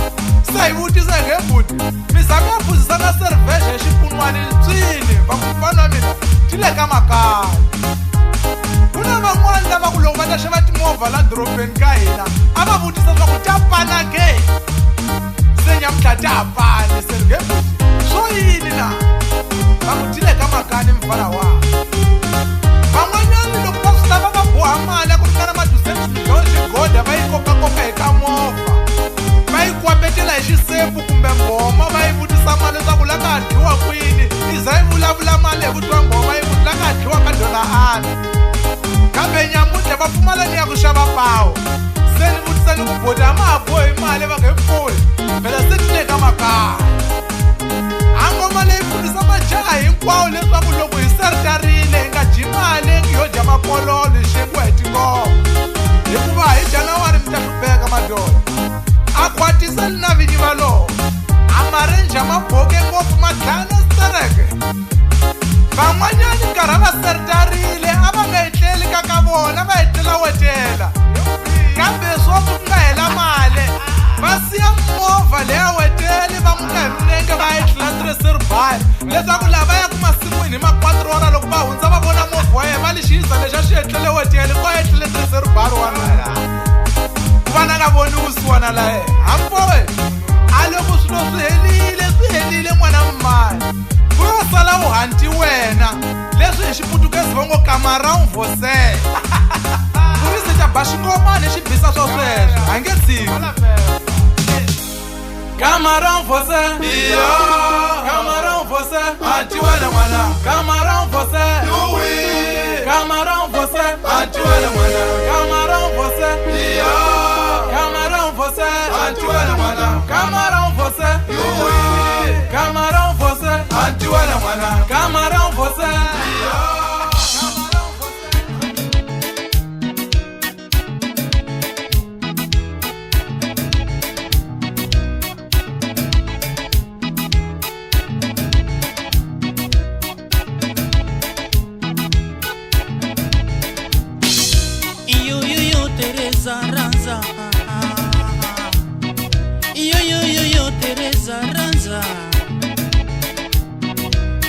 se hi vutisa hi nge buti mizama ya phuzisa na serveja hi xipunwani ntswini va ku mfana wa mina ti le ka makaya ku na van'wani lava ku loko va ta xava timovha la dorobeni ka hina a va vutisa swa ku ta pana ke se nyamuhla ta hapani se ri nge buti swo yini na va ku ti le ka makani mfana wa van'wanyani loko va swi lava va boha mali ya ku ringana maduzeni xigoda va yi kokakoka hi ka movha va yi kwambetela hi xisefu kumbe ngoma va yi vutisa mali leswaku la ka ha dliwa kwini yi za yi vulavula mali hi vutiwa ngoma yi vuti la ka ha dliwa ka $1 kambe nyamuhla va pfumala ni ya ku xava pawo se ni vutisa ni ku boda ma ha bohi mali va nge pfuli phela se ti le ka makaya a ngoma leyi pfunisa majaha hinkwawo leswaku loko hi seritarile hi nga dyi mali yo dya mapololo hi xekiwa hi tingoma hikuva hi Januwari mi ta hlupheka madoda a khwatisa li na vinyi valowo a marenja maboke ngopfu ma dlaya na sitereke van'wanyani nkarhi va seritarile a va nga etleli ka vona va etlela wetela kambe sweswi ku nga hela mali va siya movha leya weteli va muka hi milenge va etlela tresiribali leswaku lava ya ku masin'wini hi ma 4 hora loko va hundza va vona movha wa yena va lixiza lexi a xi etlele weteli ko etlele tresiribali wanuna ku va na nga voni wusiwana la yena hampowe a loko swilo swi helile n'wana mmani ku yo sala u hanti wena leswi hi xiputukezi va ngo camarão você ku ri se ta ba xingomani xi bisa swo sweswo a nge tshiki camarão você iyo camarão você hanti wena n'wana camarão você camarão você hanti wena n'wana camarão você iyo camarão você hanti wena n'wana camarão você camarão você hanti wena n'wana camarão você Teresa Ranza yo Teresa Ranza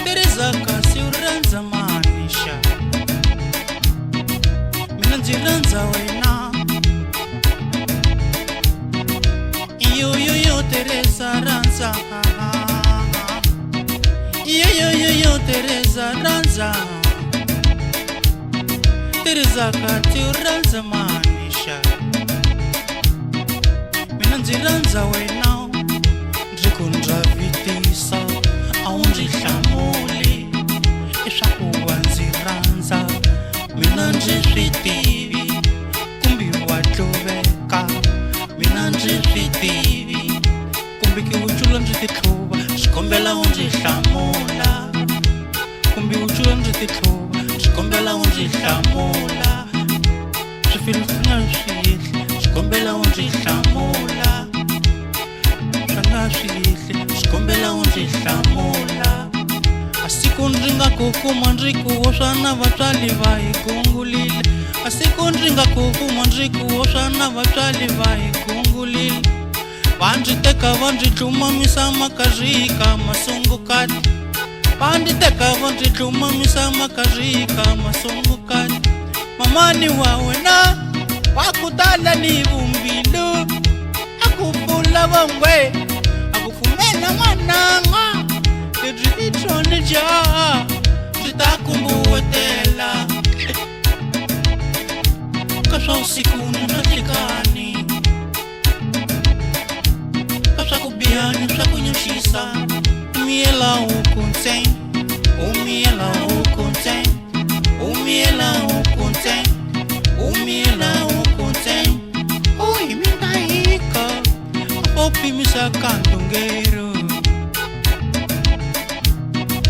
Teresa kasi uranza manisha mina nziranza wena yo Teresa Ranza yo Teresa Ranza Teresa kasi uranza manisha mina nziranza wena ndzi ku ndravitisa a wu ndzi hlamuli leswaku wa ndzi rhandza mina ndzi swi tivi kumbe wa tloveka mina ndzi swi tivi kumbe ki wu chula ndzi tihluva swi kombela wu ndzi hlamula kumbe wu chula ndzi tihluva swi kombela wu ndzi hlamula swifilo swi nga swi swi kombela wu ndzi hlamula swi nga swi swikombela wu ndzi hlamula a siku ndzi nga ku kuma ndzi ku hoxa na vatswali va hi gungulile a siku ndzi nga ku kuma ndzi ku hoxa na vatswali va hi gungulile va ndzi teka va ndzi tlumamisa makazika masungukati vanditeka vandritlumamisa makazhika masungukati mamani wa wena wakutala ni vumbilu akupfula vangwe akufumela n'wananga lebyi itroni jaha byi ta kumbuwetela ka swa usiku ni swa nhlikani ka swa ku biha ni swa ku nyoxisa umiyela ukuntseng umiyela ukuntseng umiyela ukuntseng umiyela ukuntseng uyi mintahika apopimisa kandongero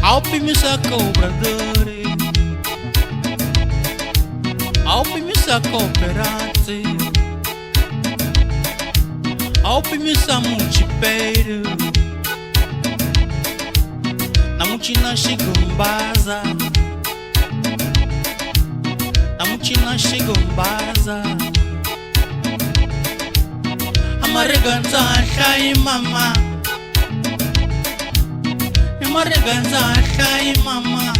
aupimisa ka obradore aupimisa ka operanze aupimisa muchipeiro namuchina shigombaza namuchina shigombaza amareganza hlayi mama amareganza hlayi mama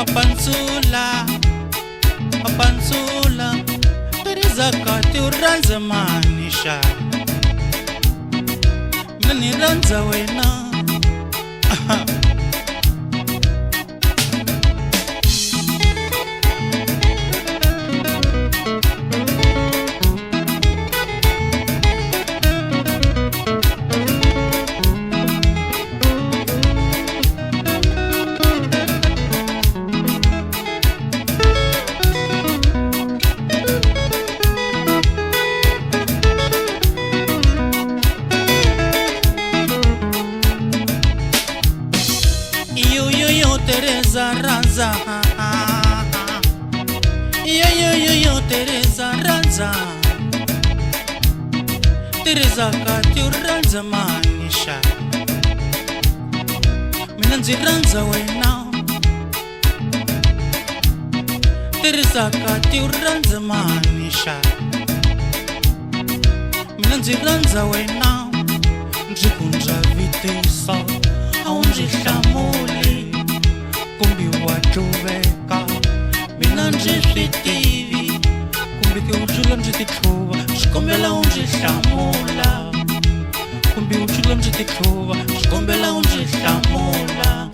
apansula apansula terizakati uranza manisha mina niranza wena Teresa Ranza yo Teresa Ranza Teresa kati uranza manisha mina ndzi ranza wena Teresa kati uranza manisha mina ndzi ranza wena ndzi ku ndravitisa a wu ndzi hlamuli kumbe wa cuveka mina ndzi swi tivi kumbe ke u chula ndzi titluva xikombela u ndzi hlamula kumbe u chula ndzi titluva xikombela u ndzi hlamula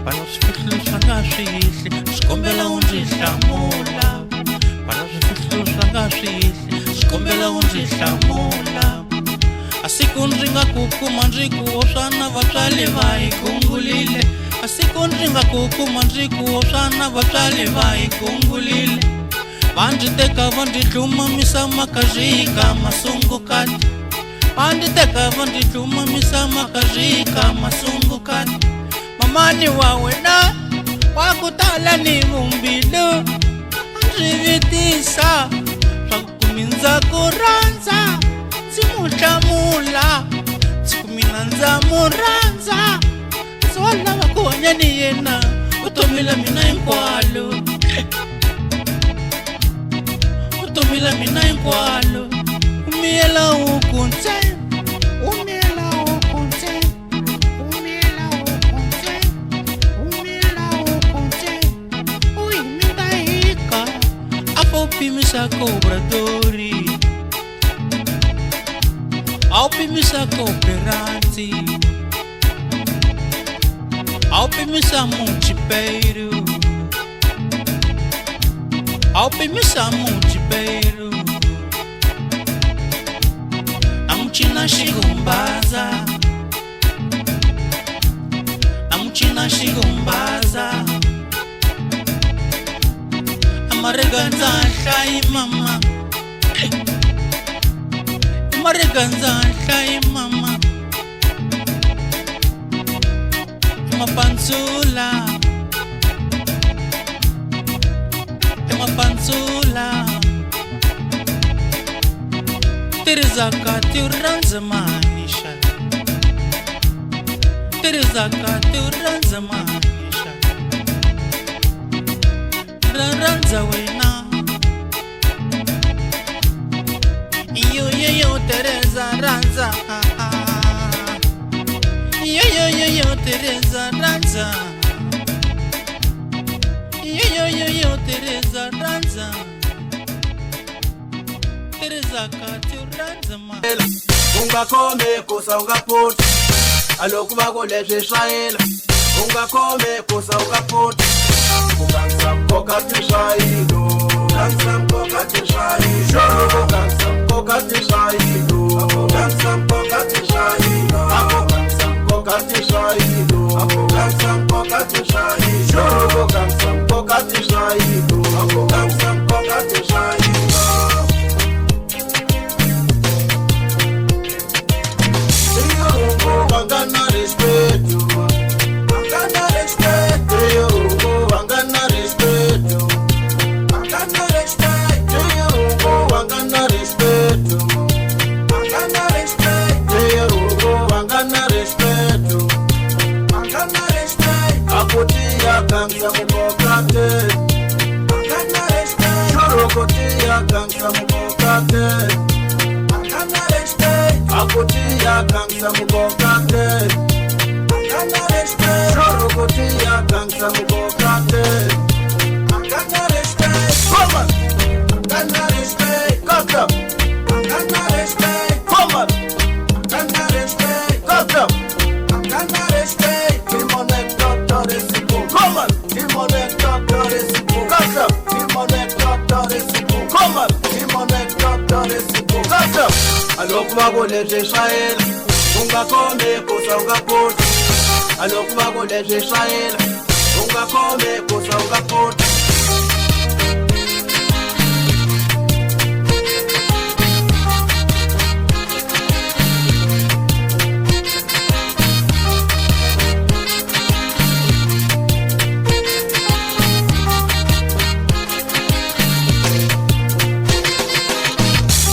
vana swifihlo swa nga swihli xikombela u ndzi hlamula vana swifihlo swa nga swihli xikombela u ndzi hlamula a siku ndzi nga ku kuma ndzi ku oswana vatswali va hi gungulile a siku ndzi nga ku kuma ndzi ku oswana vatswali va hi gungulile va ndzi teka va ndzi tlumamisa makazhika masungukati va ndzi teka va ndzi tlumamisa makazhika masungukati mamani wa wena wa ku tala ni vumbilu a ndzi vitisa swa ku mindza ku rhandza ndzi mu hlamula siku mina ndza mu rhandza ndzi wa lava ku hanya ni yena vutomi la mina hinkwalo vutomi la mina hinkwalo umiyela ukuntse umiyela ukuntse umiyela ukuntse umiyela ukuntse uyi mintahika apopimisa ka obradori aupimisa ka operanzi aupimisa muchipeiro aupimisa muchipeiro namuchina xigombaza namuchina xigombaza amareganza hlayi mama amareganza hlayi mama mapansula mapansula Teresa kati uranza manisha Teresa kati uranza manisha ranza wena yo Teresa ranza yo Teresa. Yo, Teresa, danza. Teresa, kati danza ma. Ungakhome kosa ungaphoti. Alokhu bakoleshe shayela. Ungakhome kosa ungaphoti. Ukansam kokati shayilo. Ukansam kokati shayilo. Ukansam kokati shayilo. Ukansam kokati shayilo. Ukansam kokati shayilo. Ukansam kokati shayilo. Ukansam kokati shayilo. Ukansam kokati shayilo. Angana respeto, angana respeto, angana respeto, angana respeto, angana respeto, angana respeto, angana respeto, angana respeto. Apotia kansa mukokate, angana respeto. Chorokotia kansa mukokate, angana respeto. Apotia kansa mukokate, angana respeto. Chorokotia kansa mukokate, angana respeto. Come on, angana respeto. Cut up, angana respeto. Come on, angana respeto. Cut up, angana respeto. Timonek doctor resipo. Come on, Timonek doctor resipo. Cut up, Timonek doctor resipo. Come on, Timonek doctor resipo. Cut up. Alokhu bakoleshe shayela. Ungakhome kosa ungaphoti. Alokhu bakoleshe shayela. Ungakhome kosa ungaphoti.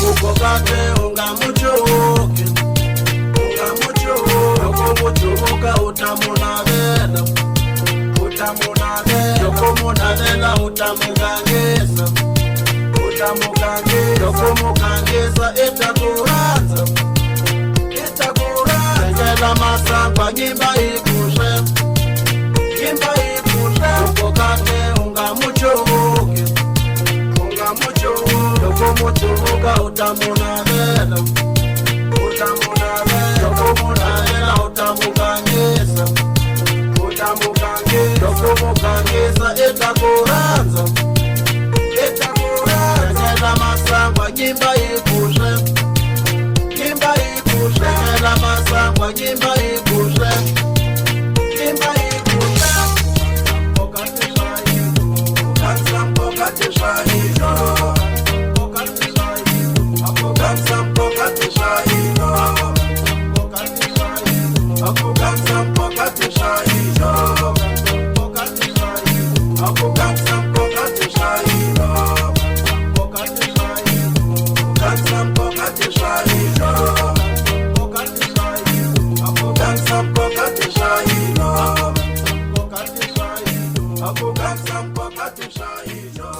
Ukokate ungamuchoke, ungamuchoke. Ukomuchoka utamunavela, utamunavela. Ukomunavela utamugangesa, utamugangesa. Ukomugangesa etakuranza, etakuranza. Ngela masamba nyimba ikushe, nyimba ikushe. Ukokate ungamuchoke, ungamuchoke. Ukomuchoka utamunavela, utamunavela. Ukomunavela utamugangesa, utamugangesa. Ukomugangesa etakuranza, etakuranza. Ngela masamba nyimba ikushe, nyimba ikushe. Ngela masamba nyimba ikushe, nyimba ikushe. Pokate shayilo, ukansam pokate shayilo. Pokate shayilo, ukansam pokate shayilo. Pokate shayilo, ukansam pokate shayilo. Pokate shayilo, ukansam pokate shayilo. Pokate shayilo, ukansam pokate shayilo. Pokate shayilo, ukansam pokate shayilo. Pokate shayilo, ukansam pokate shayilo.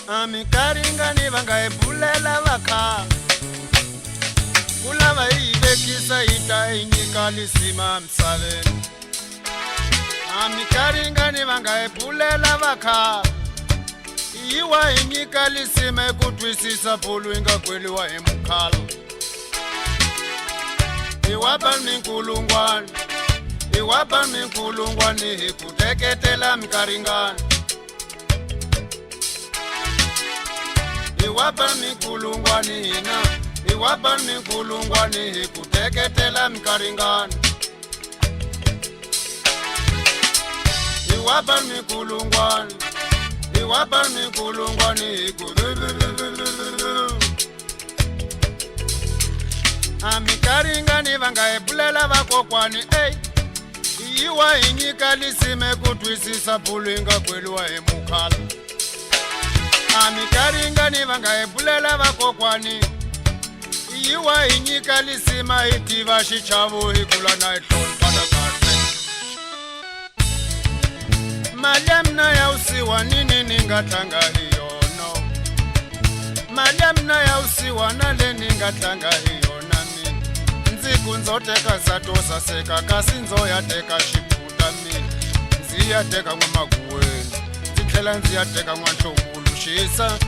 Amikaringani vangaebulela vakha kulava ivekisa ita inyika lisima msaveni. Amikaringani vangaebulela vakha iwa inyika lisima kutwisisa pulwinga kweliwa emukhala. Iwapa minkulungwani, iwapa minkulungwani hikuteketela mikaringani. Iwapa minkulungwani hina, iwapa minkulungwani hikuteketela mikaringani. Iwapa minkulungwani, iwapa minkulungwani hikuteketela. Amikaringani vangaebulela vakokwani, iwa inyika lisime kutwisisa pulwinga kweliwa emukhala. Amikaringani vangaebulela vakokwani, iwa inyika lisima itiva xichavo hikula na itlonpana kate. Malemna ya usiwa nini ningatanga hiyono, malemna ya usiwa nale ningatanga hiyo nami. nzoteka satosa seka kasi nzoyateka xiputa mina nziyateka n'wamaguweni ndzi tlhela ndzi ya teka n'wanhlomulu xisa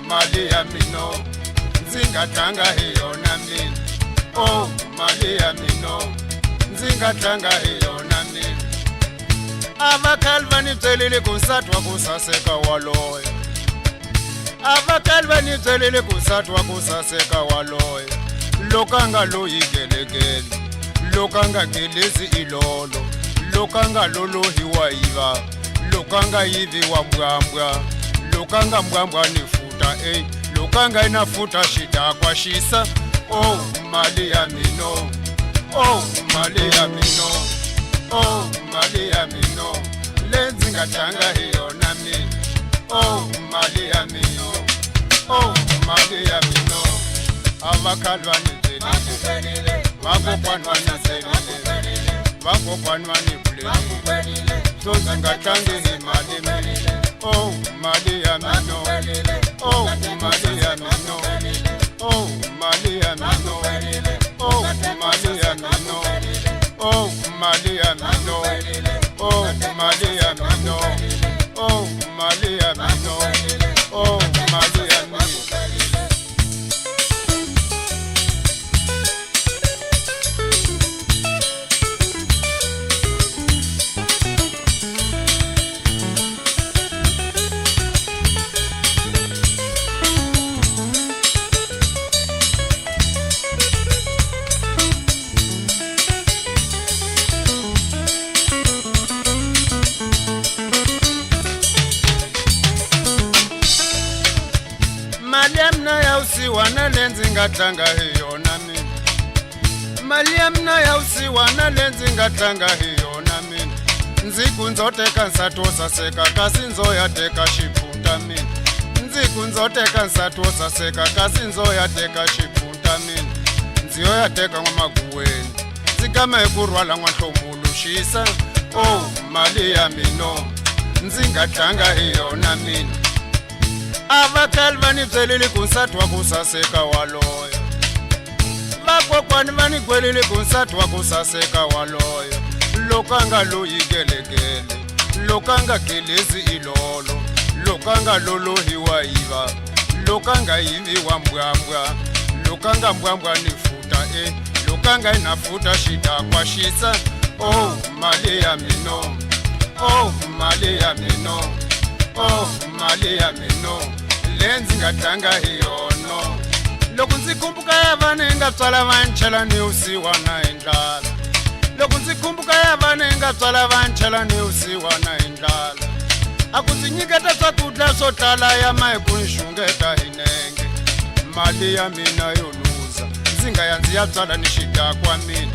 mali ya mino ndzi nga tlanga hi yona mina mali ya mino ndzi nga tlanga hi yona mina a vakhale va ni byelile ku nsati wa ku saseka waloya a vakhale va ni byelile ku nsati wa ku saseka waloya loko a nga loyi gelegele loko a nga gelezi ilolo loko a nga lolohiwa yiva loko a nga yiviwa mbwambwa loko a nga mbwambwa ni futa loko a nga ina futa xidakwa xisa mali ya mino mali ya mino mali ya mino le ndzi nga tlanga hi yona mina mali ya mino mali ya mino a vakhale va ni byelile vakokwani va ni byelile vakokwani va ni bulelile so ndzi nga tlangi hi mali mina mali ya mino mali ya mino mali ya mino mali ya mino mali ya mino mali ya mino mali ya mino mali ya mino mali ya mina ya usiwana le ndzi nga tlanga hi yona mina mali ya mina ya usiwana le ndzi nga tlanga hi yona mina ndzi ku ndzoteka nsati wo saseka kasi nzoyateka xipunta mina ndzi ku ndzoteka nsati wo saseka kasi nzoyateka xipunta mina ndzi yoyateka n'wamaguweni ndzi gama hi ku rhwala n'wanhlomulu xisa mali ya mino ndzi nga tlanga hi yona mina a vakhale va ni byelile ku nsati wa ku saseka waloya vakokwani va ni gwelile ku nsati wa ku saseka waloya loko a nga loyi gelegele loko a nga gelezi ilolo loko a nga lolohiwa yiva loko a nga yiviwa mbwambwa loko a nga mbwambwa ni futa loko a nga ina futa xidakwa xisa mali ya mino mali ya mino mali ya mino le ndzi nga tlanga hi yono loko ndzi kumbuka ya vana hi nga tswala va ni chela ni usiwana hi ndlala loko ndzi kumbuka ya vana hi nga tswala va ni chela ni usiwana hi ndlala a ku ndzi nyiketa swakudya swo tala ya ma hi ku ni xungeta hi nenge mali ya mina yo luza ndzi nga ya ndzi ya tswala ni xidakwa mina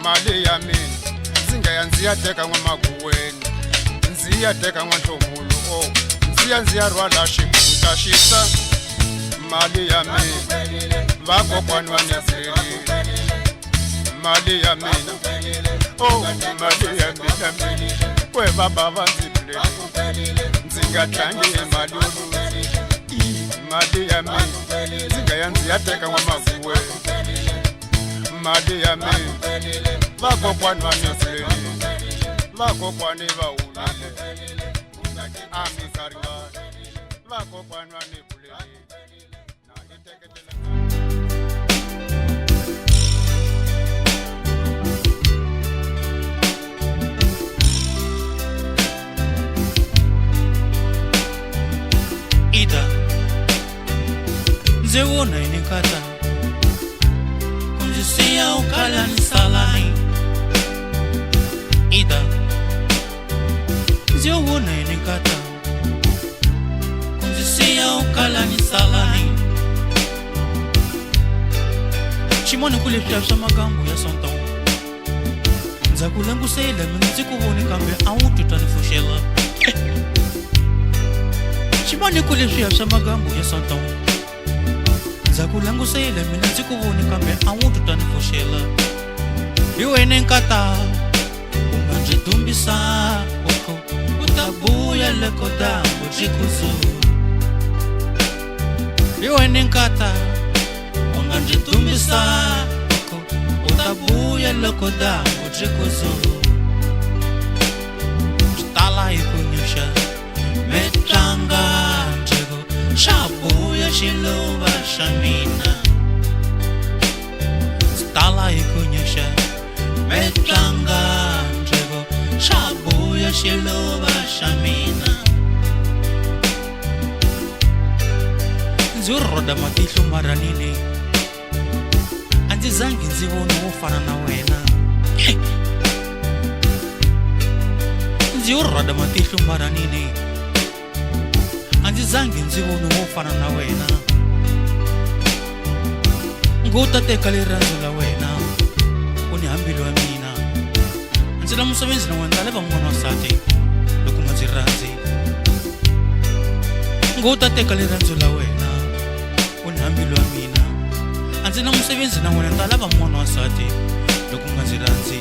mali ya mina ndzi nga ya ndzi ya teka n'wamaguweni ndzi ya teka n'wanhlomulu ndzi ya rhwala xiputa xisa mali ya mina vakokwani va ni byelile mali ya mina mali ya mina kwe baba va ndzi bulelile ndzi nga tlangi hi mali yo luza mali ya mina ndzi nga ya ndzi ya teka n'wamaguweni mali ya mina vakokwani va ni byelile vakokwani va hulile amisaringana vakokwani va ni bulelile na ni teketela ida ndzi vona hi nikata ku ndzi siya u kala ni salani ida ndzi vona hi nikata ku ndzi siya u kala ni salani ximoni ku leswiya swa magambo ya sontawu ndza ku langusela mina ndzi ku voni kambe a wu titwa ni pfuxela ximoni ku leswiya swa magambo ya sontawu ndza ku langusela mina ndzi ku voni kambe a wu titwa ni pfuxela hi wena nkata u nga ndzi dumbisa oko u ta buya loko dyambu ri kusuhi hi wena nkata u nga ndzi dumbisa oko loko dangu dzikuzulu Stala ikunyusha Metranga njigo Shabuya shiluva shamina Stala ikunyusha Metranga njigo Shabuya shiluva shamina Nziuroda matihlo maranini Andizangi nzivona ufana na wena Nziuroda matihlo maranini Andizangi nzivona ufana na wena Ngutateka liranzo la wena Unihambilo wa mina Nzila musabenzi na wendaleva mwana wasati Loko maziranzi Ngutateka liranzo la wena Unihambilo wa mina Anzina musebenzi na wena ndalava mwana wasati Loko maziranzi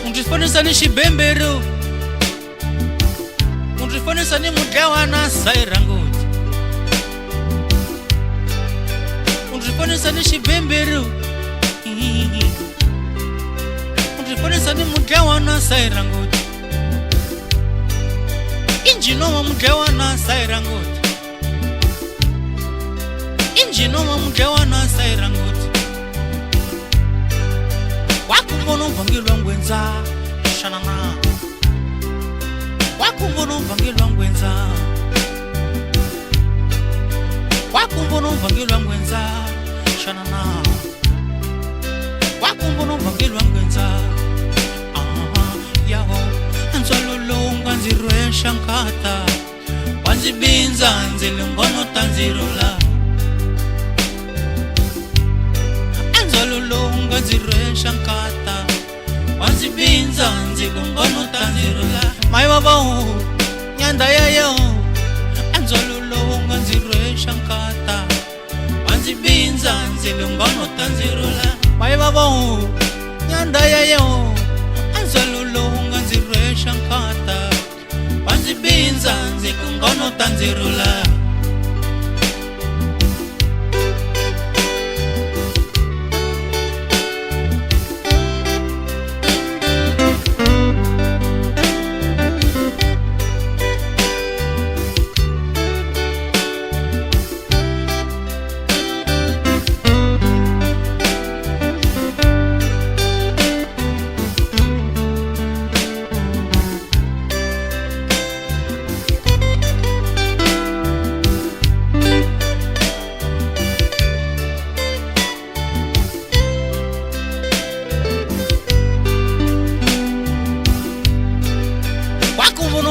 Undifanisa ni shibembero Undifanisa ni mudawana sairanguti Undifanisa ni shibembero Undifanisa ni mudawana sairanguti Injinoma mudawana sairanguti Injinoma mudawana sairanguti Wakumbono vangilwa ngwenza Shanana Wakumbono vangilwa ngwenza Wakumbono vangilwa ngwenza Shanana Wakumbono vangilwa ngwenza Yaho Anzolulunga nzirwe shankata Wanzibinza nzilungono tanzirula Anzolulunga nzirwe shankata Wanzibinza nzilungono tanzirula Mai wabahu Nyanda yayo Anzolulunga nzirwe shankata Wanzibinza nzilungono tanzirula Mai wabahu Nyanda yayo Anzolulunga nzirwe shankata Wanzibinza nzilungono tanzirula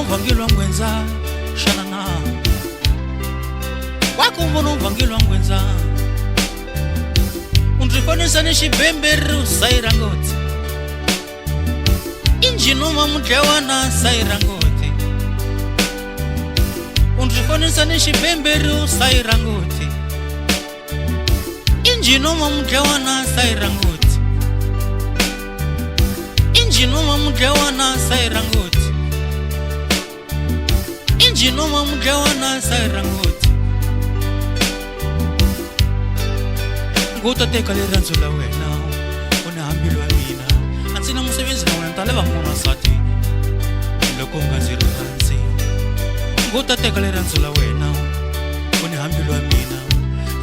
Vangilwa ngwenza Shanana Wakumbono vangilwa ngwenza Undifanisa ni shibemberu sairangoti Injinoma mudawana sairangoti Undifanisa ni shibemberu sairangoti Injinoma mudawana sairangoti Injinoma mudawana sairangoti Injinoma mudawana sairangoti Ngutateka liranzo la wena Unihambilo wa mina Anzina musebenzi na wena ndaleva mwana wasati Loko ngaziranzi Ngutateka liranzo la wena Unihambilo wa mina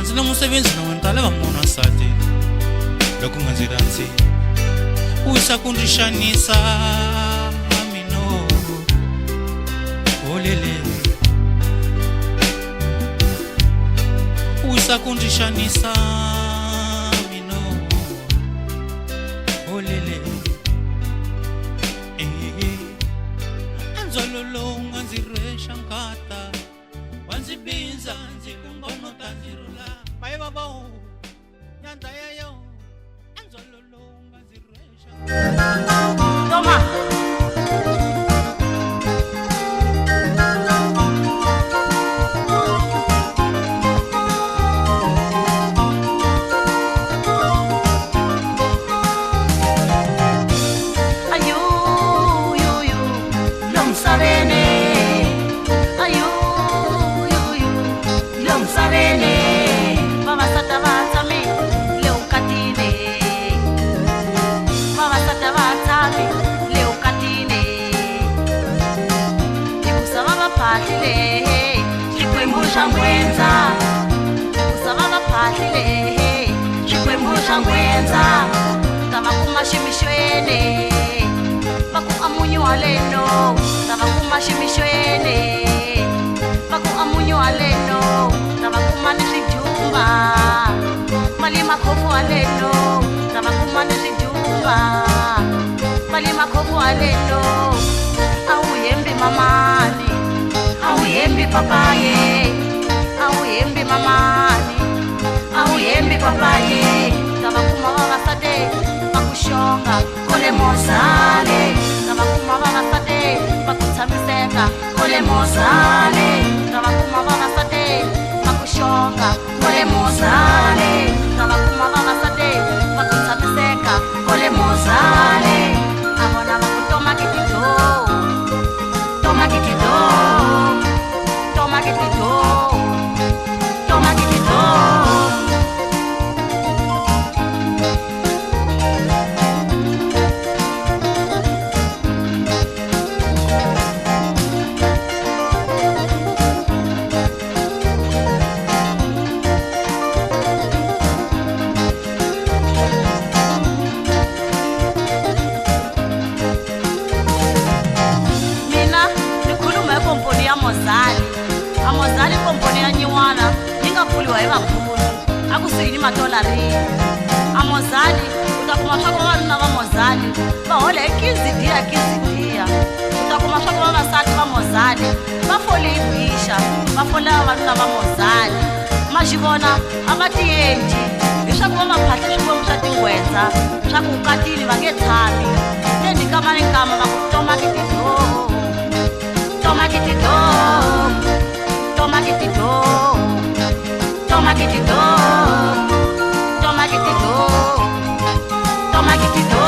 Anzina musebenzi na wena ndaleva mwana wasati Loko ngaziranzi Uisa kundishanisa Amino Olele Uisa kundishanisa Mino Olele Anzolulunga nzirwe shankata Wanzibinza nzilungono tanzirula Mai babahu Nyanda yayo Anzolulunga nzirwe shankata Toma Ayu, yu, yu, no sabene swa ngwenza kusava vaphahli lehe swikwembu swa ngwenza tava kuma ximixweni va ku amunyiwa leno tava kuma ximixweni va ku amunyiwa leno tava kuma ni swidumba mali makhovu wa leno tava kuma ni swidumba mali makhovu wa leno a wu hembi mamani a wu hembi papaye a wu hembi mamani a wu hembi papaye tava kuma vavasate va ku xonga kole mozale tava kuma vavasate va ku tshamiseka kole mozale tava kuma vavasate va ku xonga kole mozale tava kuma vavasate va ku tshamiseka kole mozale a vona va ku toma kitido toma kitido toma kitido toma kitido amozali komponi ya nyiwana yi nga pfuliwa hi vakulu a kusuhi ni $1 amozali u ta kuma swa ku vavanuna va mozali va hola hi kizidiya u ta kuma swa ku vavasati va mozali va fole hi bixa va fola vavanuna va mozali ma xi vona a va tiyenji hi swa ku va va phahla swikwembu swa tingwetsa swa ku katini va nge tshami teni kama ni kama va ku toma kitido toma kitido toma kitido toma kitido toma kitido toma kitido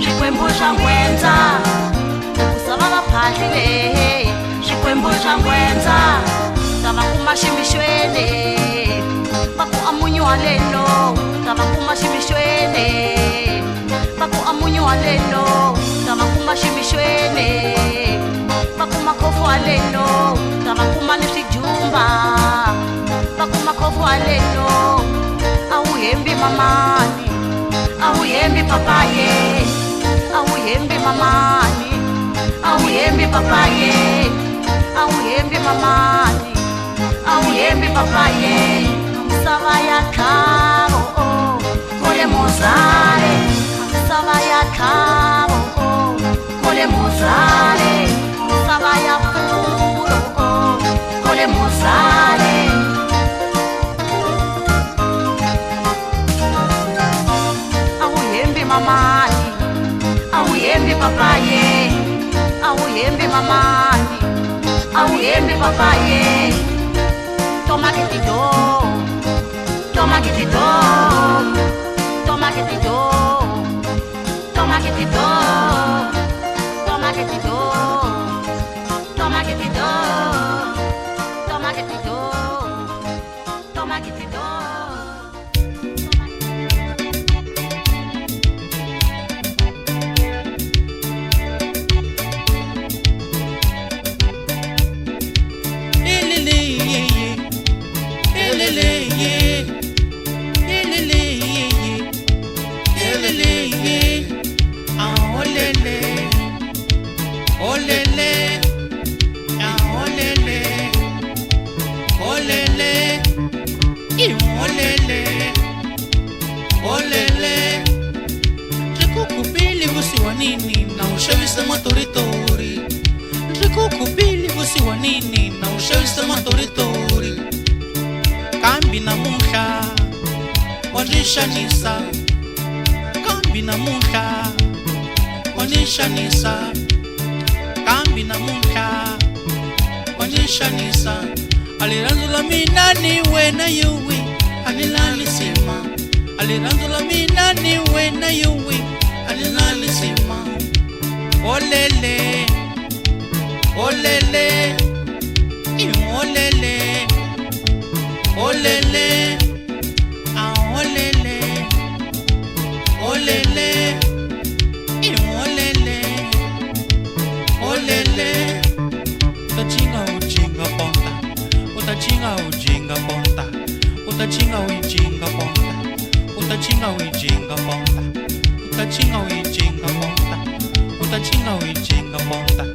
swikwembu swa ngwenza kusava vaphahli lehe swikwembu swa ngwenza tava kuma ximixweni va ku amunyiwa leno tava kuma ximixweni va ku amunyiwa leno tava kuma ximixweni va kuma khofu wa leno tava kuma ni swidumba va kuma khofu wa leno a wu hembi mamani a wu hembi papaye a wu hembi mamani a wu hembi papaye a wu hembi mamani a wu hembi papaye misava ya khavo kole mozale misava ya khavo kole mozale misava ya pfulo kole mozale mamani a wu hembi papaye a wu hembi mamani a wu hembi papaye toma kitido toma kitido toma kitido toma kitido toma kitido toma kitido toma kitido toma kitido namuhla wanishanisa, kambi namuhla wanishanisa, kambi namuhla wanishanisa. Aliranzula mina niwe na yuwi alilalisema, aliranzula mina niwe na yuwi alilalisema. Olele olele olele olele olele olele olele olele. Utachinga ujinga bonda, utachinga ujinga bonda, utachinga ujinga bonda, utachinga ujinga bonda, utachinga ujinga bonda, utachinga ujinga bonda.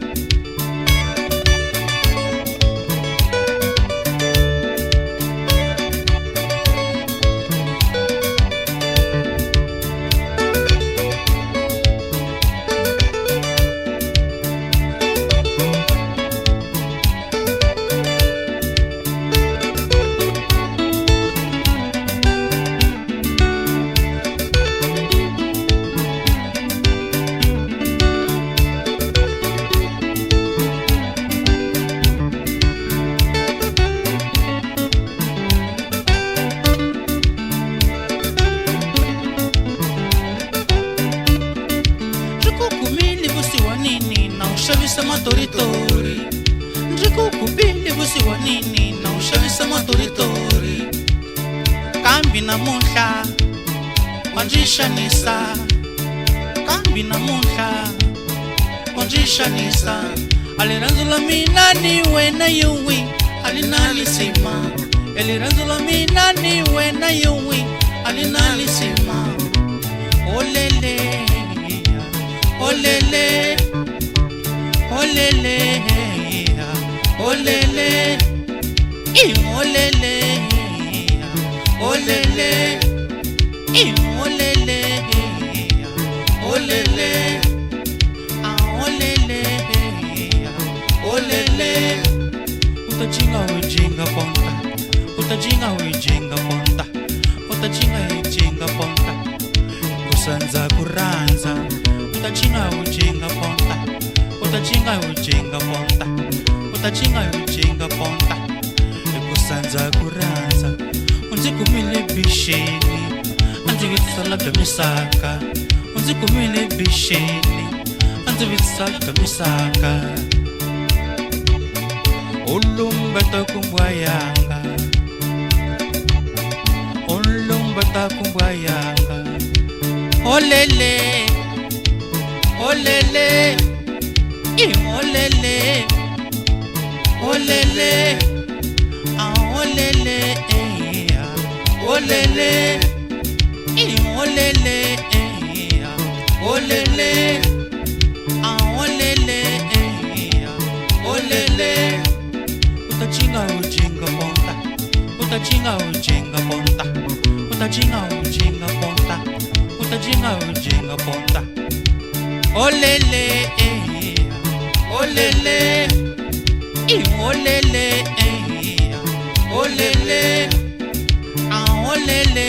Ushavisa matoritori, ndikukubili vusi wa nini na ushavisa matoritori. Kambi namuhla wanjishanisa, kambi namuhla wanjishanisa. Aliranzula mina niwe na yuwi alinalisema, aliranzula mina niwe na yuwi alinalisema. Olele olele olele olele olele olele olele olele olele olele. Utachinga ujinga bonda, utachinga ujinga bonda, utachinga ujinga bonda. Kusanza kuranza, utachinga ujinga bonda, utachinga ujinga bonda, utachinga ujinga bonda. Kusanza kuranza, unzikumile bisheni, anzivitsala gamisaka, unzikumile bisheni, anzivitsala gamisaka. Ulumbata kumbwayanga, ulumbata kumbwayanga. Olele olele olele olele olele olele olele olele olele olele. Utachinga ujinga bonda, utachinga ujinga bonda, utachinga ujinga bonda, utachinga ujinga bonda. Olele olele olele olele olele olele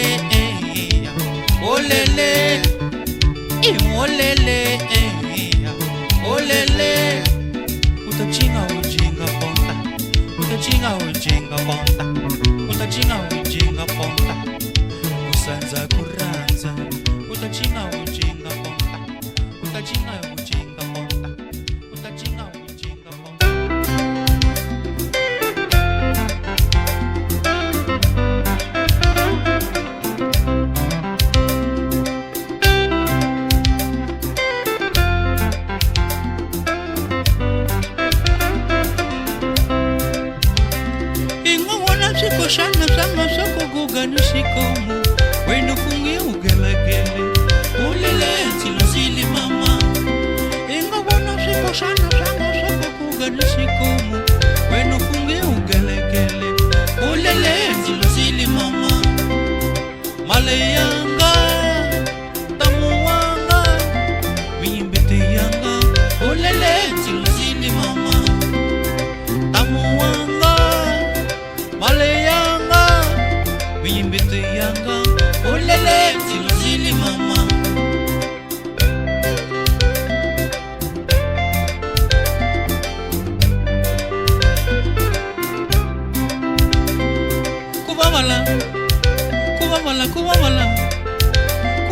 olele olele. Utachinga ujinga bonda, utachinga ujinga bonda, utachinga ujinga bonda. Kusanza kuranza, utachinga ujinga bonda, utachinga ujinga bonda, utachinga ujinga bonda. Shana sama soko gugani shikomu, wenu kungi ugelegele, ulele silazili mama. Inga wana shiko shana sama soko gugani shikomu, wenu kungi ugelegele, ulele silazili mama. Malayanga, tamuanga, wimbete yanga, ulele silazili mama. Tamuanga, Malayanga, wimbete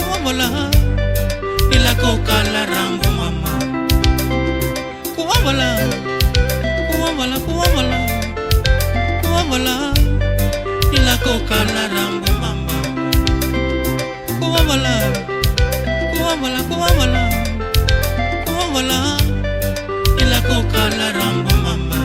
kuwamala ilako kala rambo mama kuwamala ilako kala rambo mama kuwamala ilako kala rambo mama.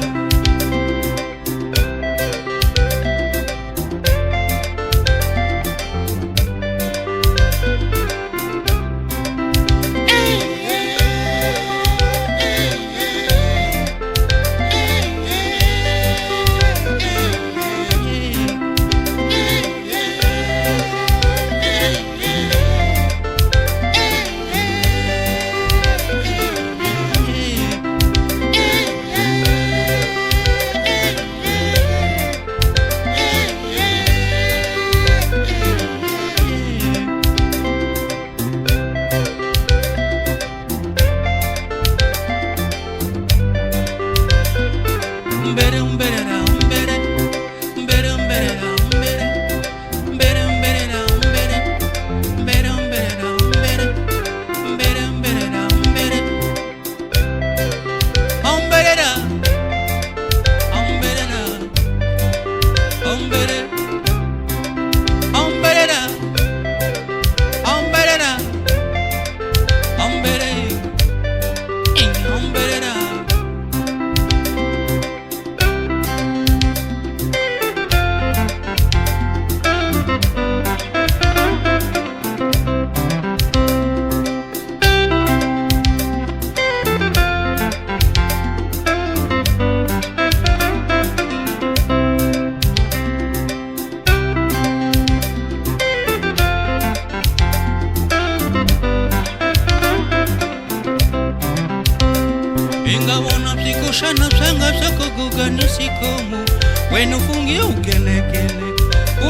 Shana sanga sako guganisi komu wenu fungi ugelekele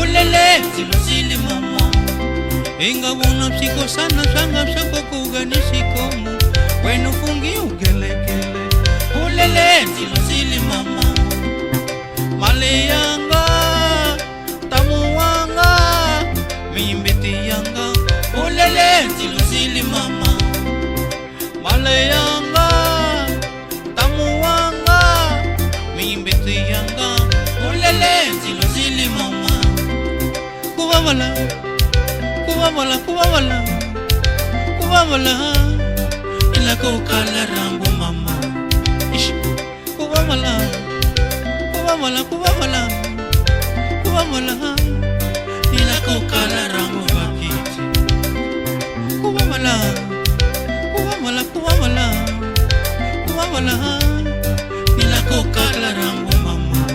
ulele zilozili mama inga wona psiko sana sanga sako guganisi komu wenu fungi ugelekele ulele zilozili mama male yanga tamu wanga mimbiti yanga ulele zilozili mama male yanga mimbiti yanga ulele zilozili mama kuwamala ilako kala rambo mama ish kuwamala ilako kala rambo bakiti kuwamala ilako kala rambo mama.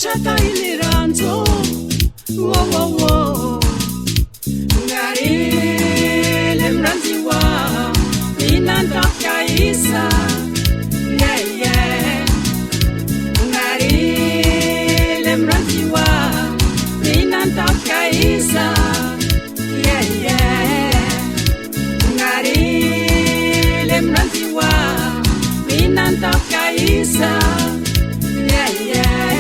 bachata iliranzo wo wo wo ngarile mranziwa mina ndakaisa yeah yeah ngarile mranziwa mina ndakaisa yeah yeah ngarile mranziwa mina ndakaisa yeah yeah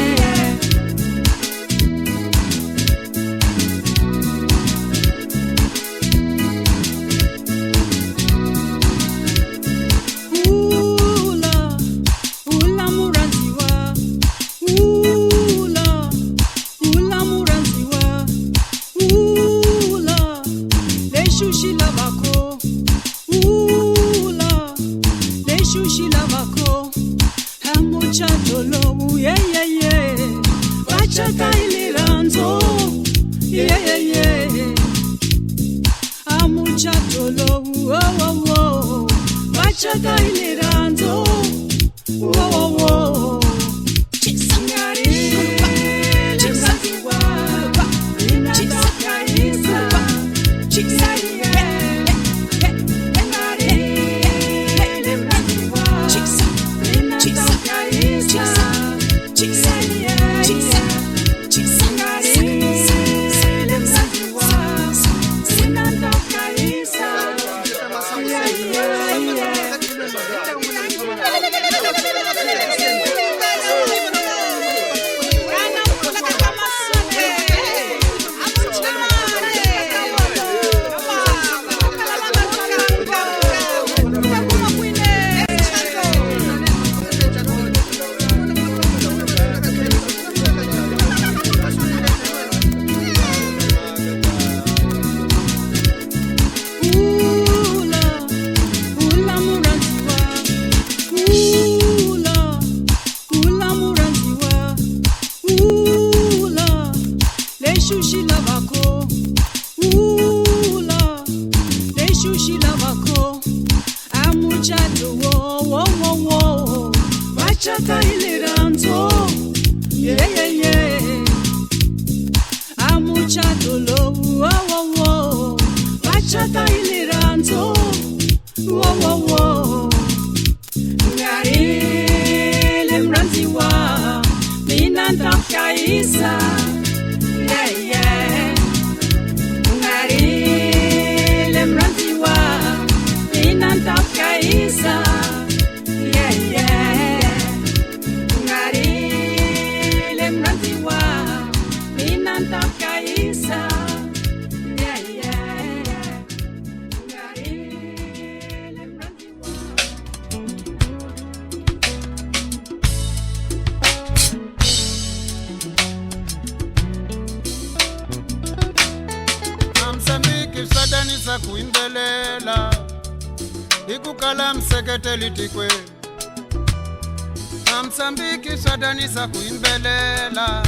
Msambiki sadanisa kuimbelela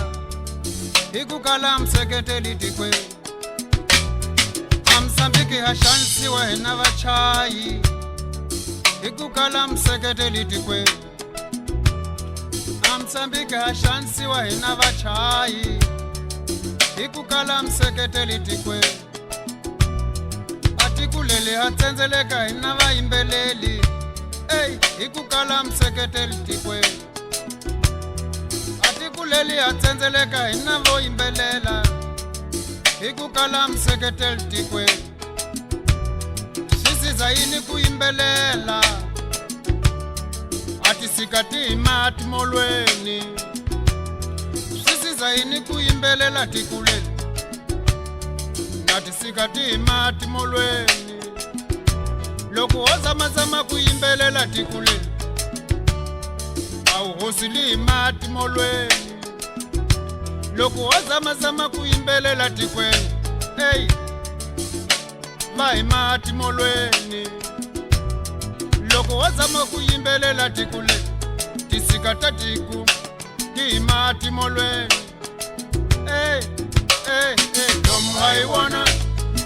ikukala mseketeli tikwe Msambiki hashansi wahena vachayi ikukala mseketeli tikwe Msambiki hashansi wahena vachayi ikukala mseketeli tikwe Atikulele hatsenzeleka hena vaimbeleli ikukala mseketeli tikwe Atikuleli atsenzeleka inavo imbelela ikukala mseketeli tikwe Sisi zaini kuimbelela Atisikati imati molweni Sisi zaini kuimbelela tikuleli Atisikati imati molweni Loku ozamazama kuimbelela tikuleli Auhosili imati molweni Loku ozamazama kuimbelela tikweni Va imati molweni Loku ozama kuimbelela tikuleli Tisikata tiku Ti imati molweni Nomu haiwana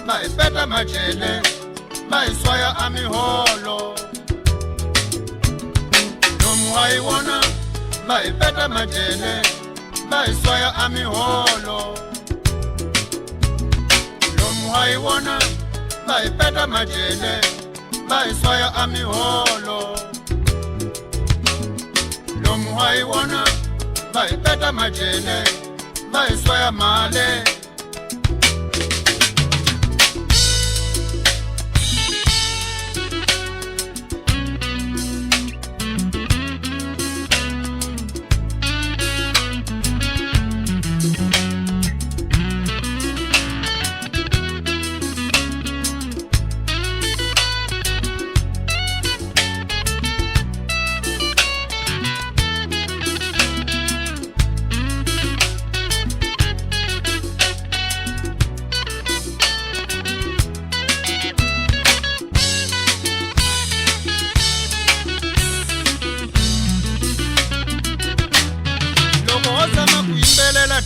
Maipeta majele Maiswaya amiholo Nomu haiwana Maipeta majele bayiswaya amiholo lomu hayiwona bayipeta majele bayiswaya amiholo lomu hayiwona bayipeta majele bayiswaya male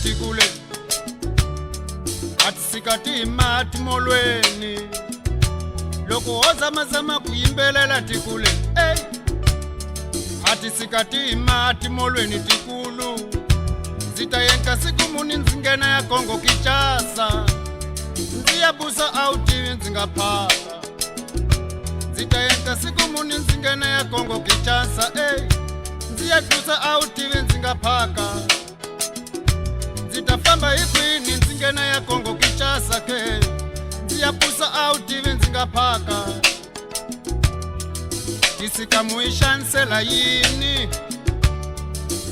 tikule atsikati mati molweni loko ozama kuyimbelela tikule atsikati mati molweni tikulu zitayenka siku muni nzingena ya Kongo Kinshasa nziyabusa autivi nzingaphaka zitayenka siku muni nzingena ya Kongo Kinshasa nziyadusa autivi nzingaphaka zitafamba ikwini nzingena ya Kongo Kinshasa ke ziyapusa autivi nzingaphaka tisikamuishansela yini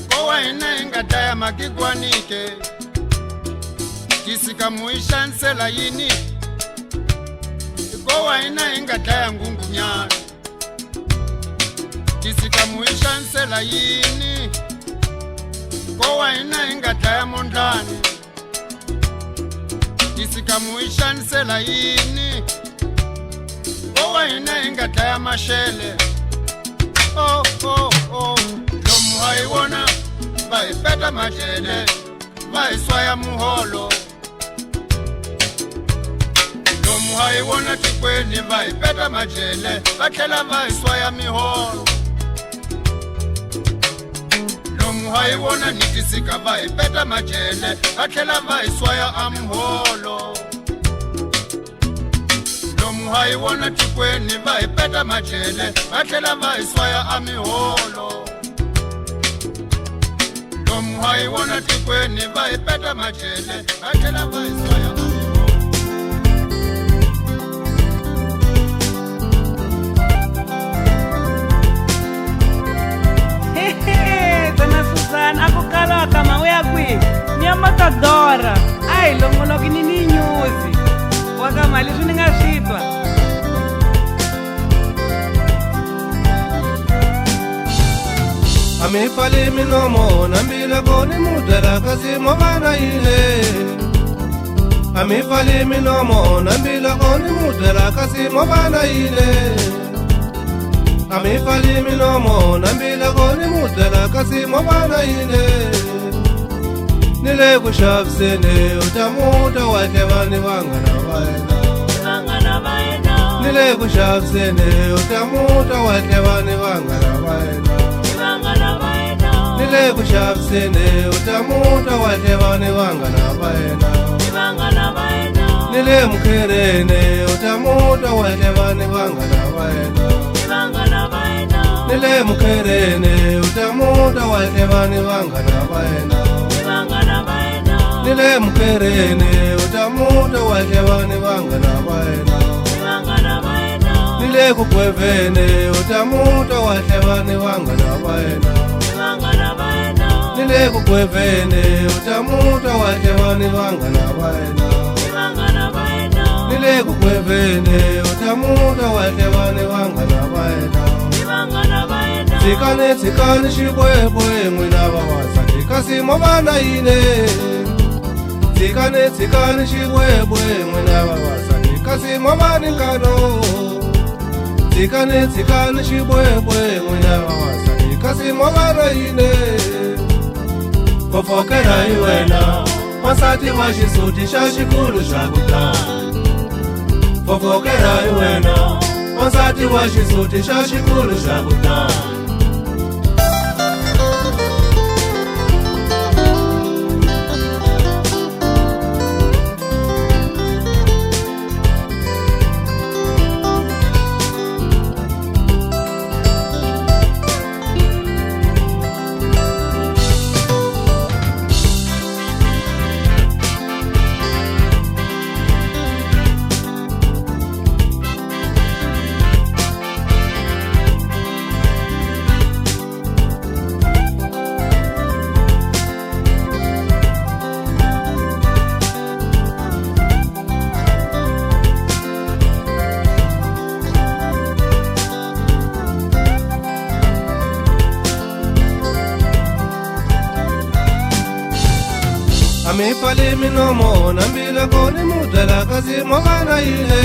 kowa ina ingadaya makigwanike tisikamuishansela yini kowa ina ingadaya ngungumyana tisikamuishansela yini kowa ina ingadaya mondlane tisikamuishansela yini kowa ina ingadaya mashele lomu hayiwona bayipeta majele bayiswaya muholo lomu hayiwona tikweni bayipeta majele bathlela bayiswaya miholo lomu hayiwona nitisika bayipeta majele bathlela bayiswaya amholo lomu hayiwona tikweni bayipeta majele bathlela bayiswaya amiholo lomu hayiwona tikweni bayipeta majele bathlela bayiswaya amiholo Dona Suzana, akukala kama uya kwi minha matadora ai longoloki ni nyuzi wakamali swi nga switwa amifali minomo nambila koni mudala kasi mobana ile amifali minomo nambila koni mudala kasi mobana ile amifali minomo nambila koni mudala kasi mobana ile nile kushavisene utamuta watlevani vangana vaena nile kushavisene utamuta watlevani vangana vaena nile kushavisene utamuta watlevani vangana vaena nile mukherene utamuta watlevani vangana vaena nile mukherene utamuta watlevani vangana vaena nile mukherene utamuta watlevani vangana vaena nile kukwevene utamuta watlevani vangana vaena nile kukwevene utamuta watlevani vangana vaena nile kukwevene utamuta watlevani vangana vaena tsikane xikwevwe n'wina vavasati kasi movana yile tsikane xikwevwe n'wina vavasati kasi movani nkano tsikane xikwevwe n'wina vavasati kasi movana yile fofokela hi wena wasati wa xisuti xa xikulu xa kutala fofokela hi wena wasati wa xisuti xa xikulu xa kutala amifali minomo nambile koni mudala kasi mobana ile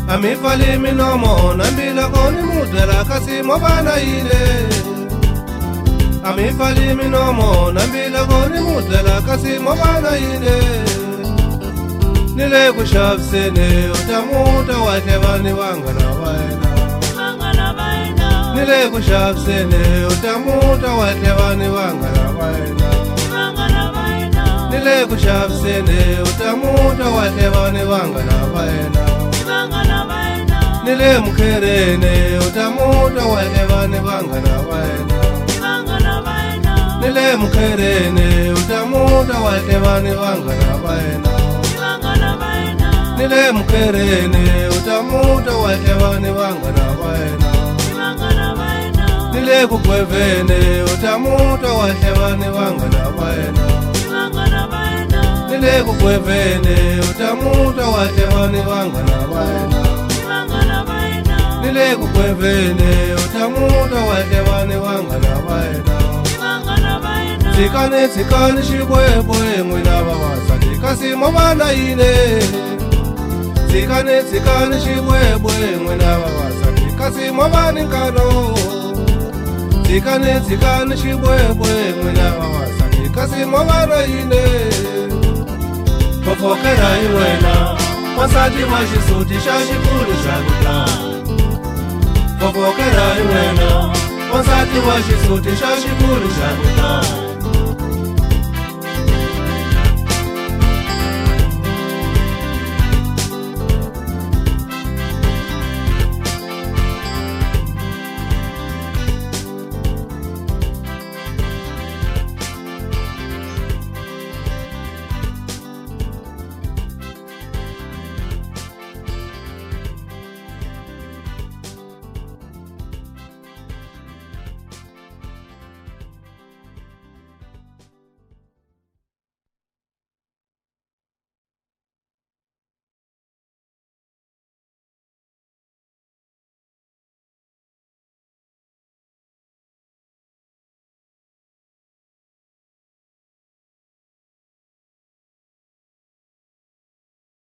amifali minomo nambile koni mudala kasi mobana ile amifali minomo nambile koni mudala kasi mobana ile nile kushavisene utamuta wahlevani vangana vaina nile kushavisene utamuta wahlevani vangana vaina nile kushavisene utamuta wahlevani vangana vaina nile mukherene utamuta wahlevani vangana vaina nile mukherene utamuta wahlevani vangana vaina nile mukherene utamuta wahlevani vangana vaina nile kugwevene utamuta wahlevani vangana vaina nile kugwevene utamuta wahlevani vangana vaina nile kugwevene utamuta wahlevani vangana vaina tsikane xibwebwe n'wina vavasati kasi movana yile tsikane xibwebwe n'wina vavasati kasi movani nkano tsikane xibwebwe n'wina vavasati kasi movana yile fofokela hi wena wasati wa xisuti xa xikulu xa kutla fofokela hi wena wasati wa xisuti xa xikulu xa kutla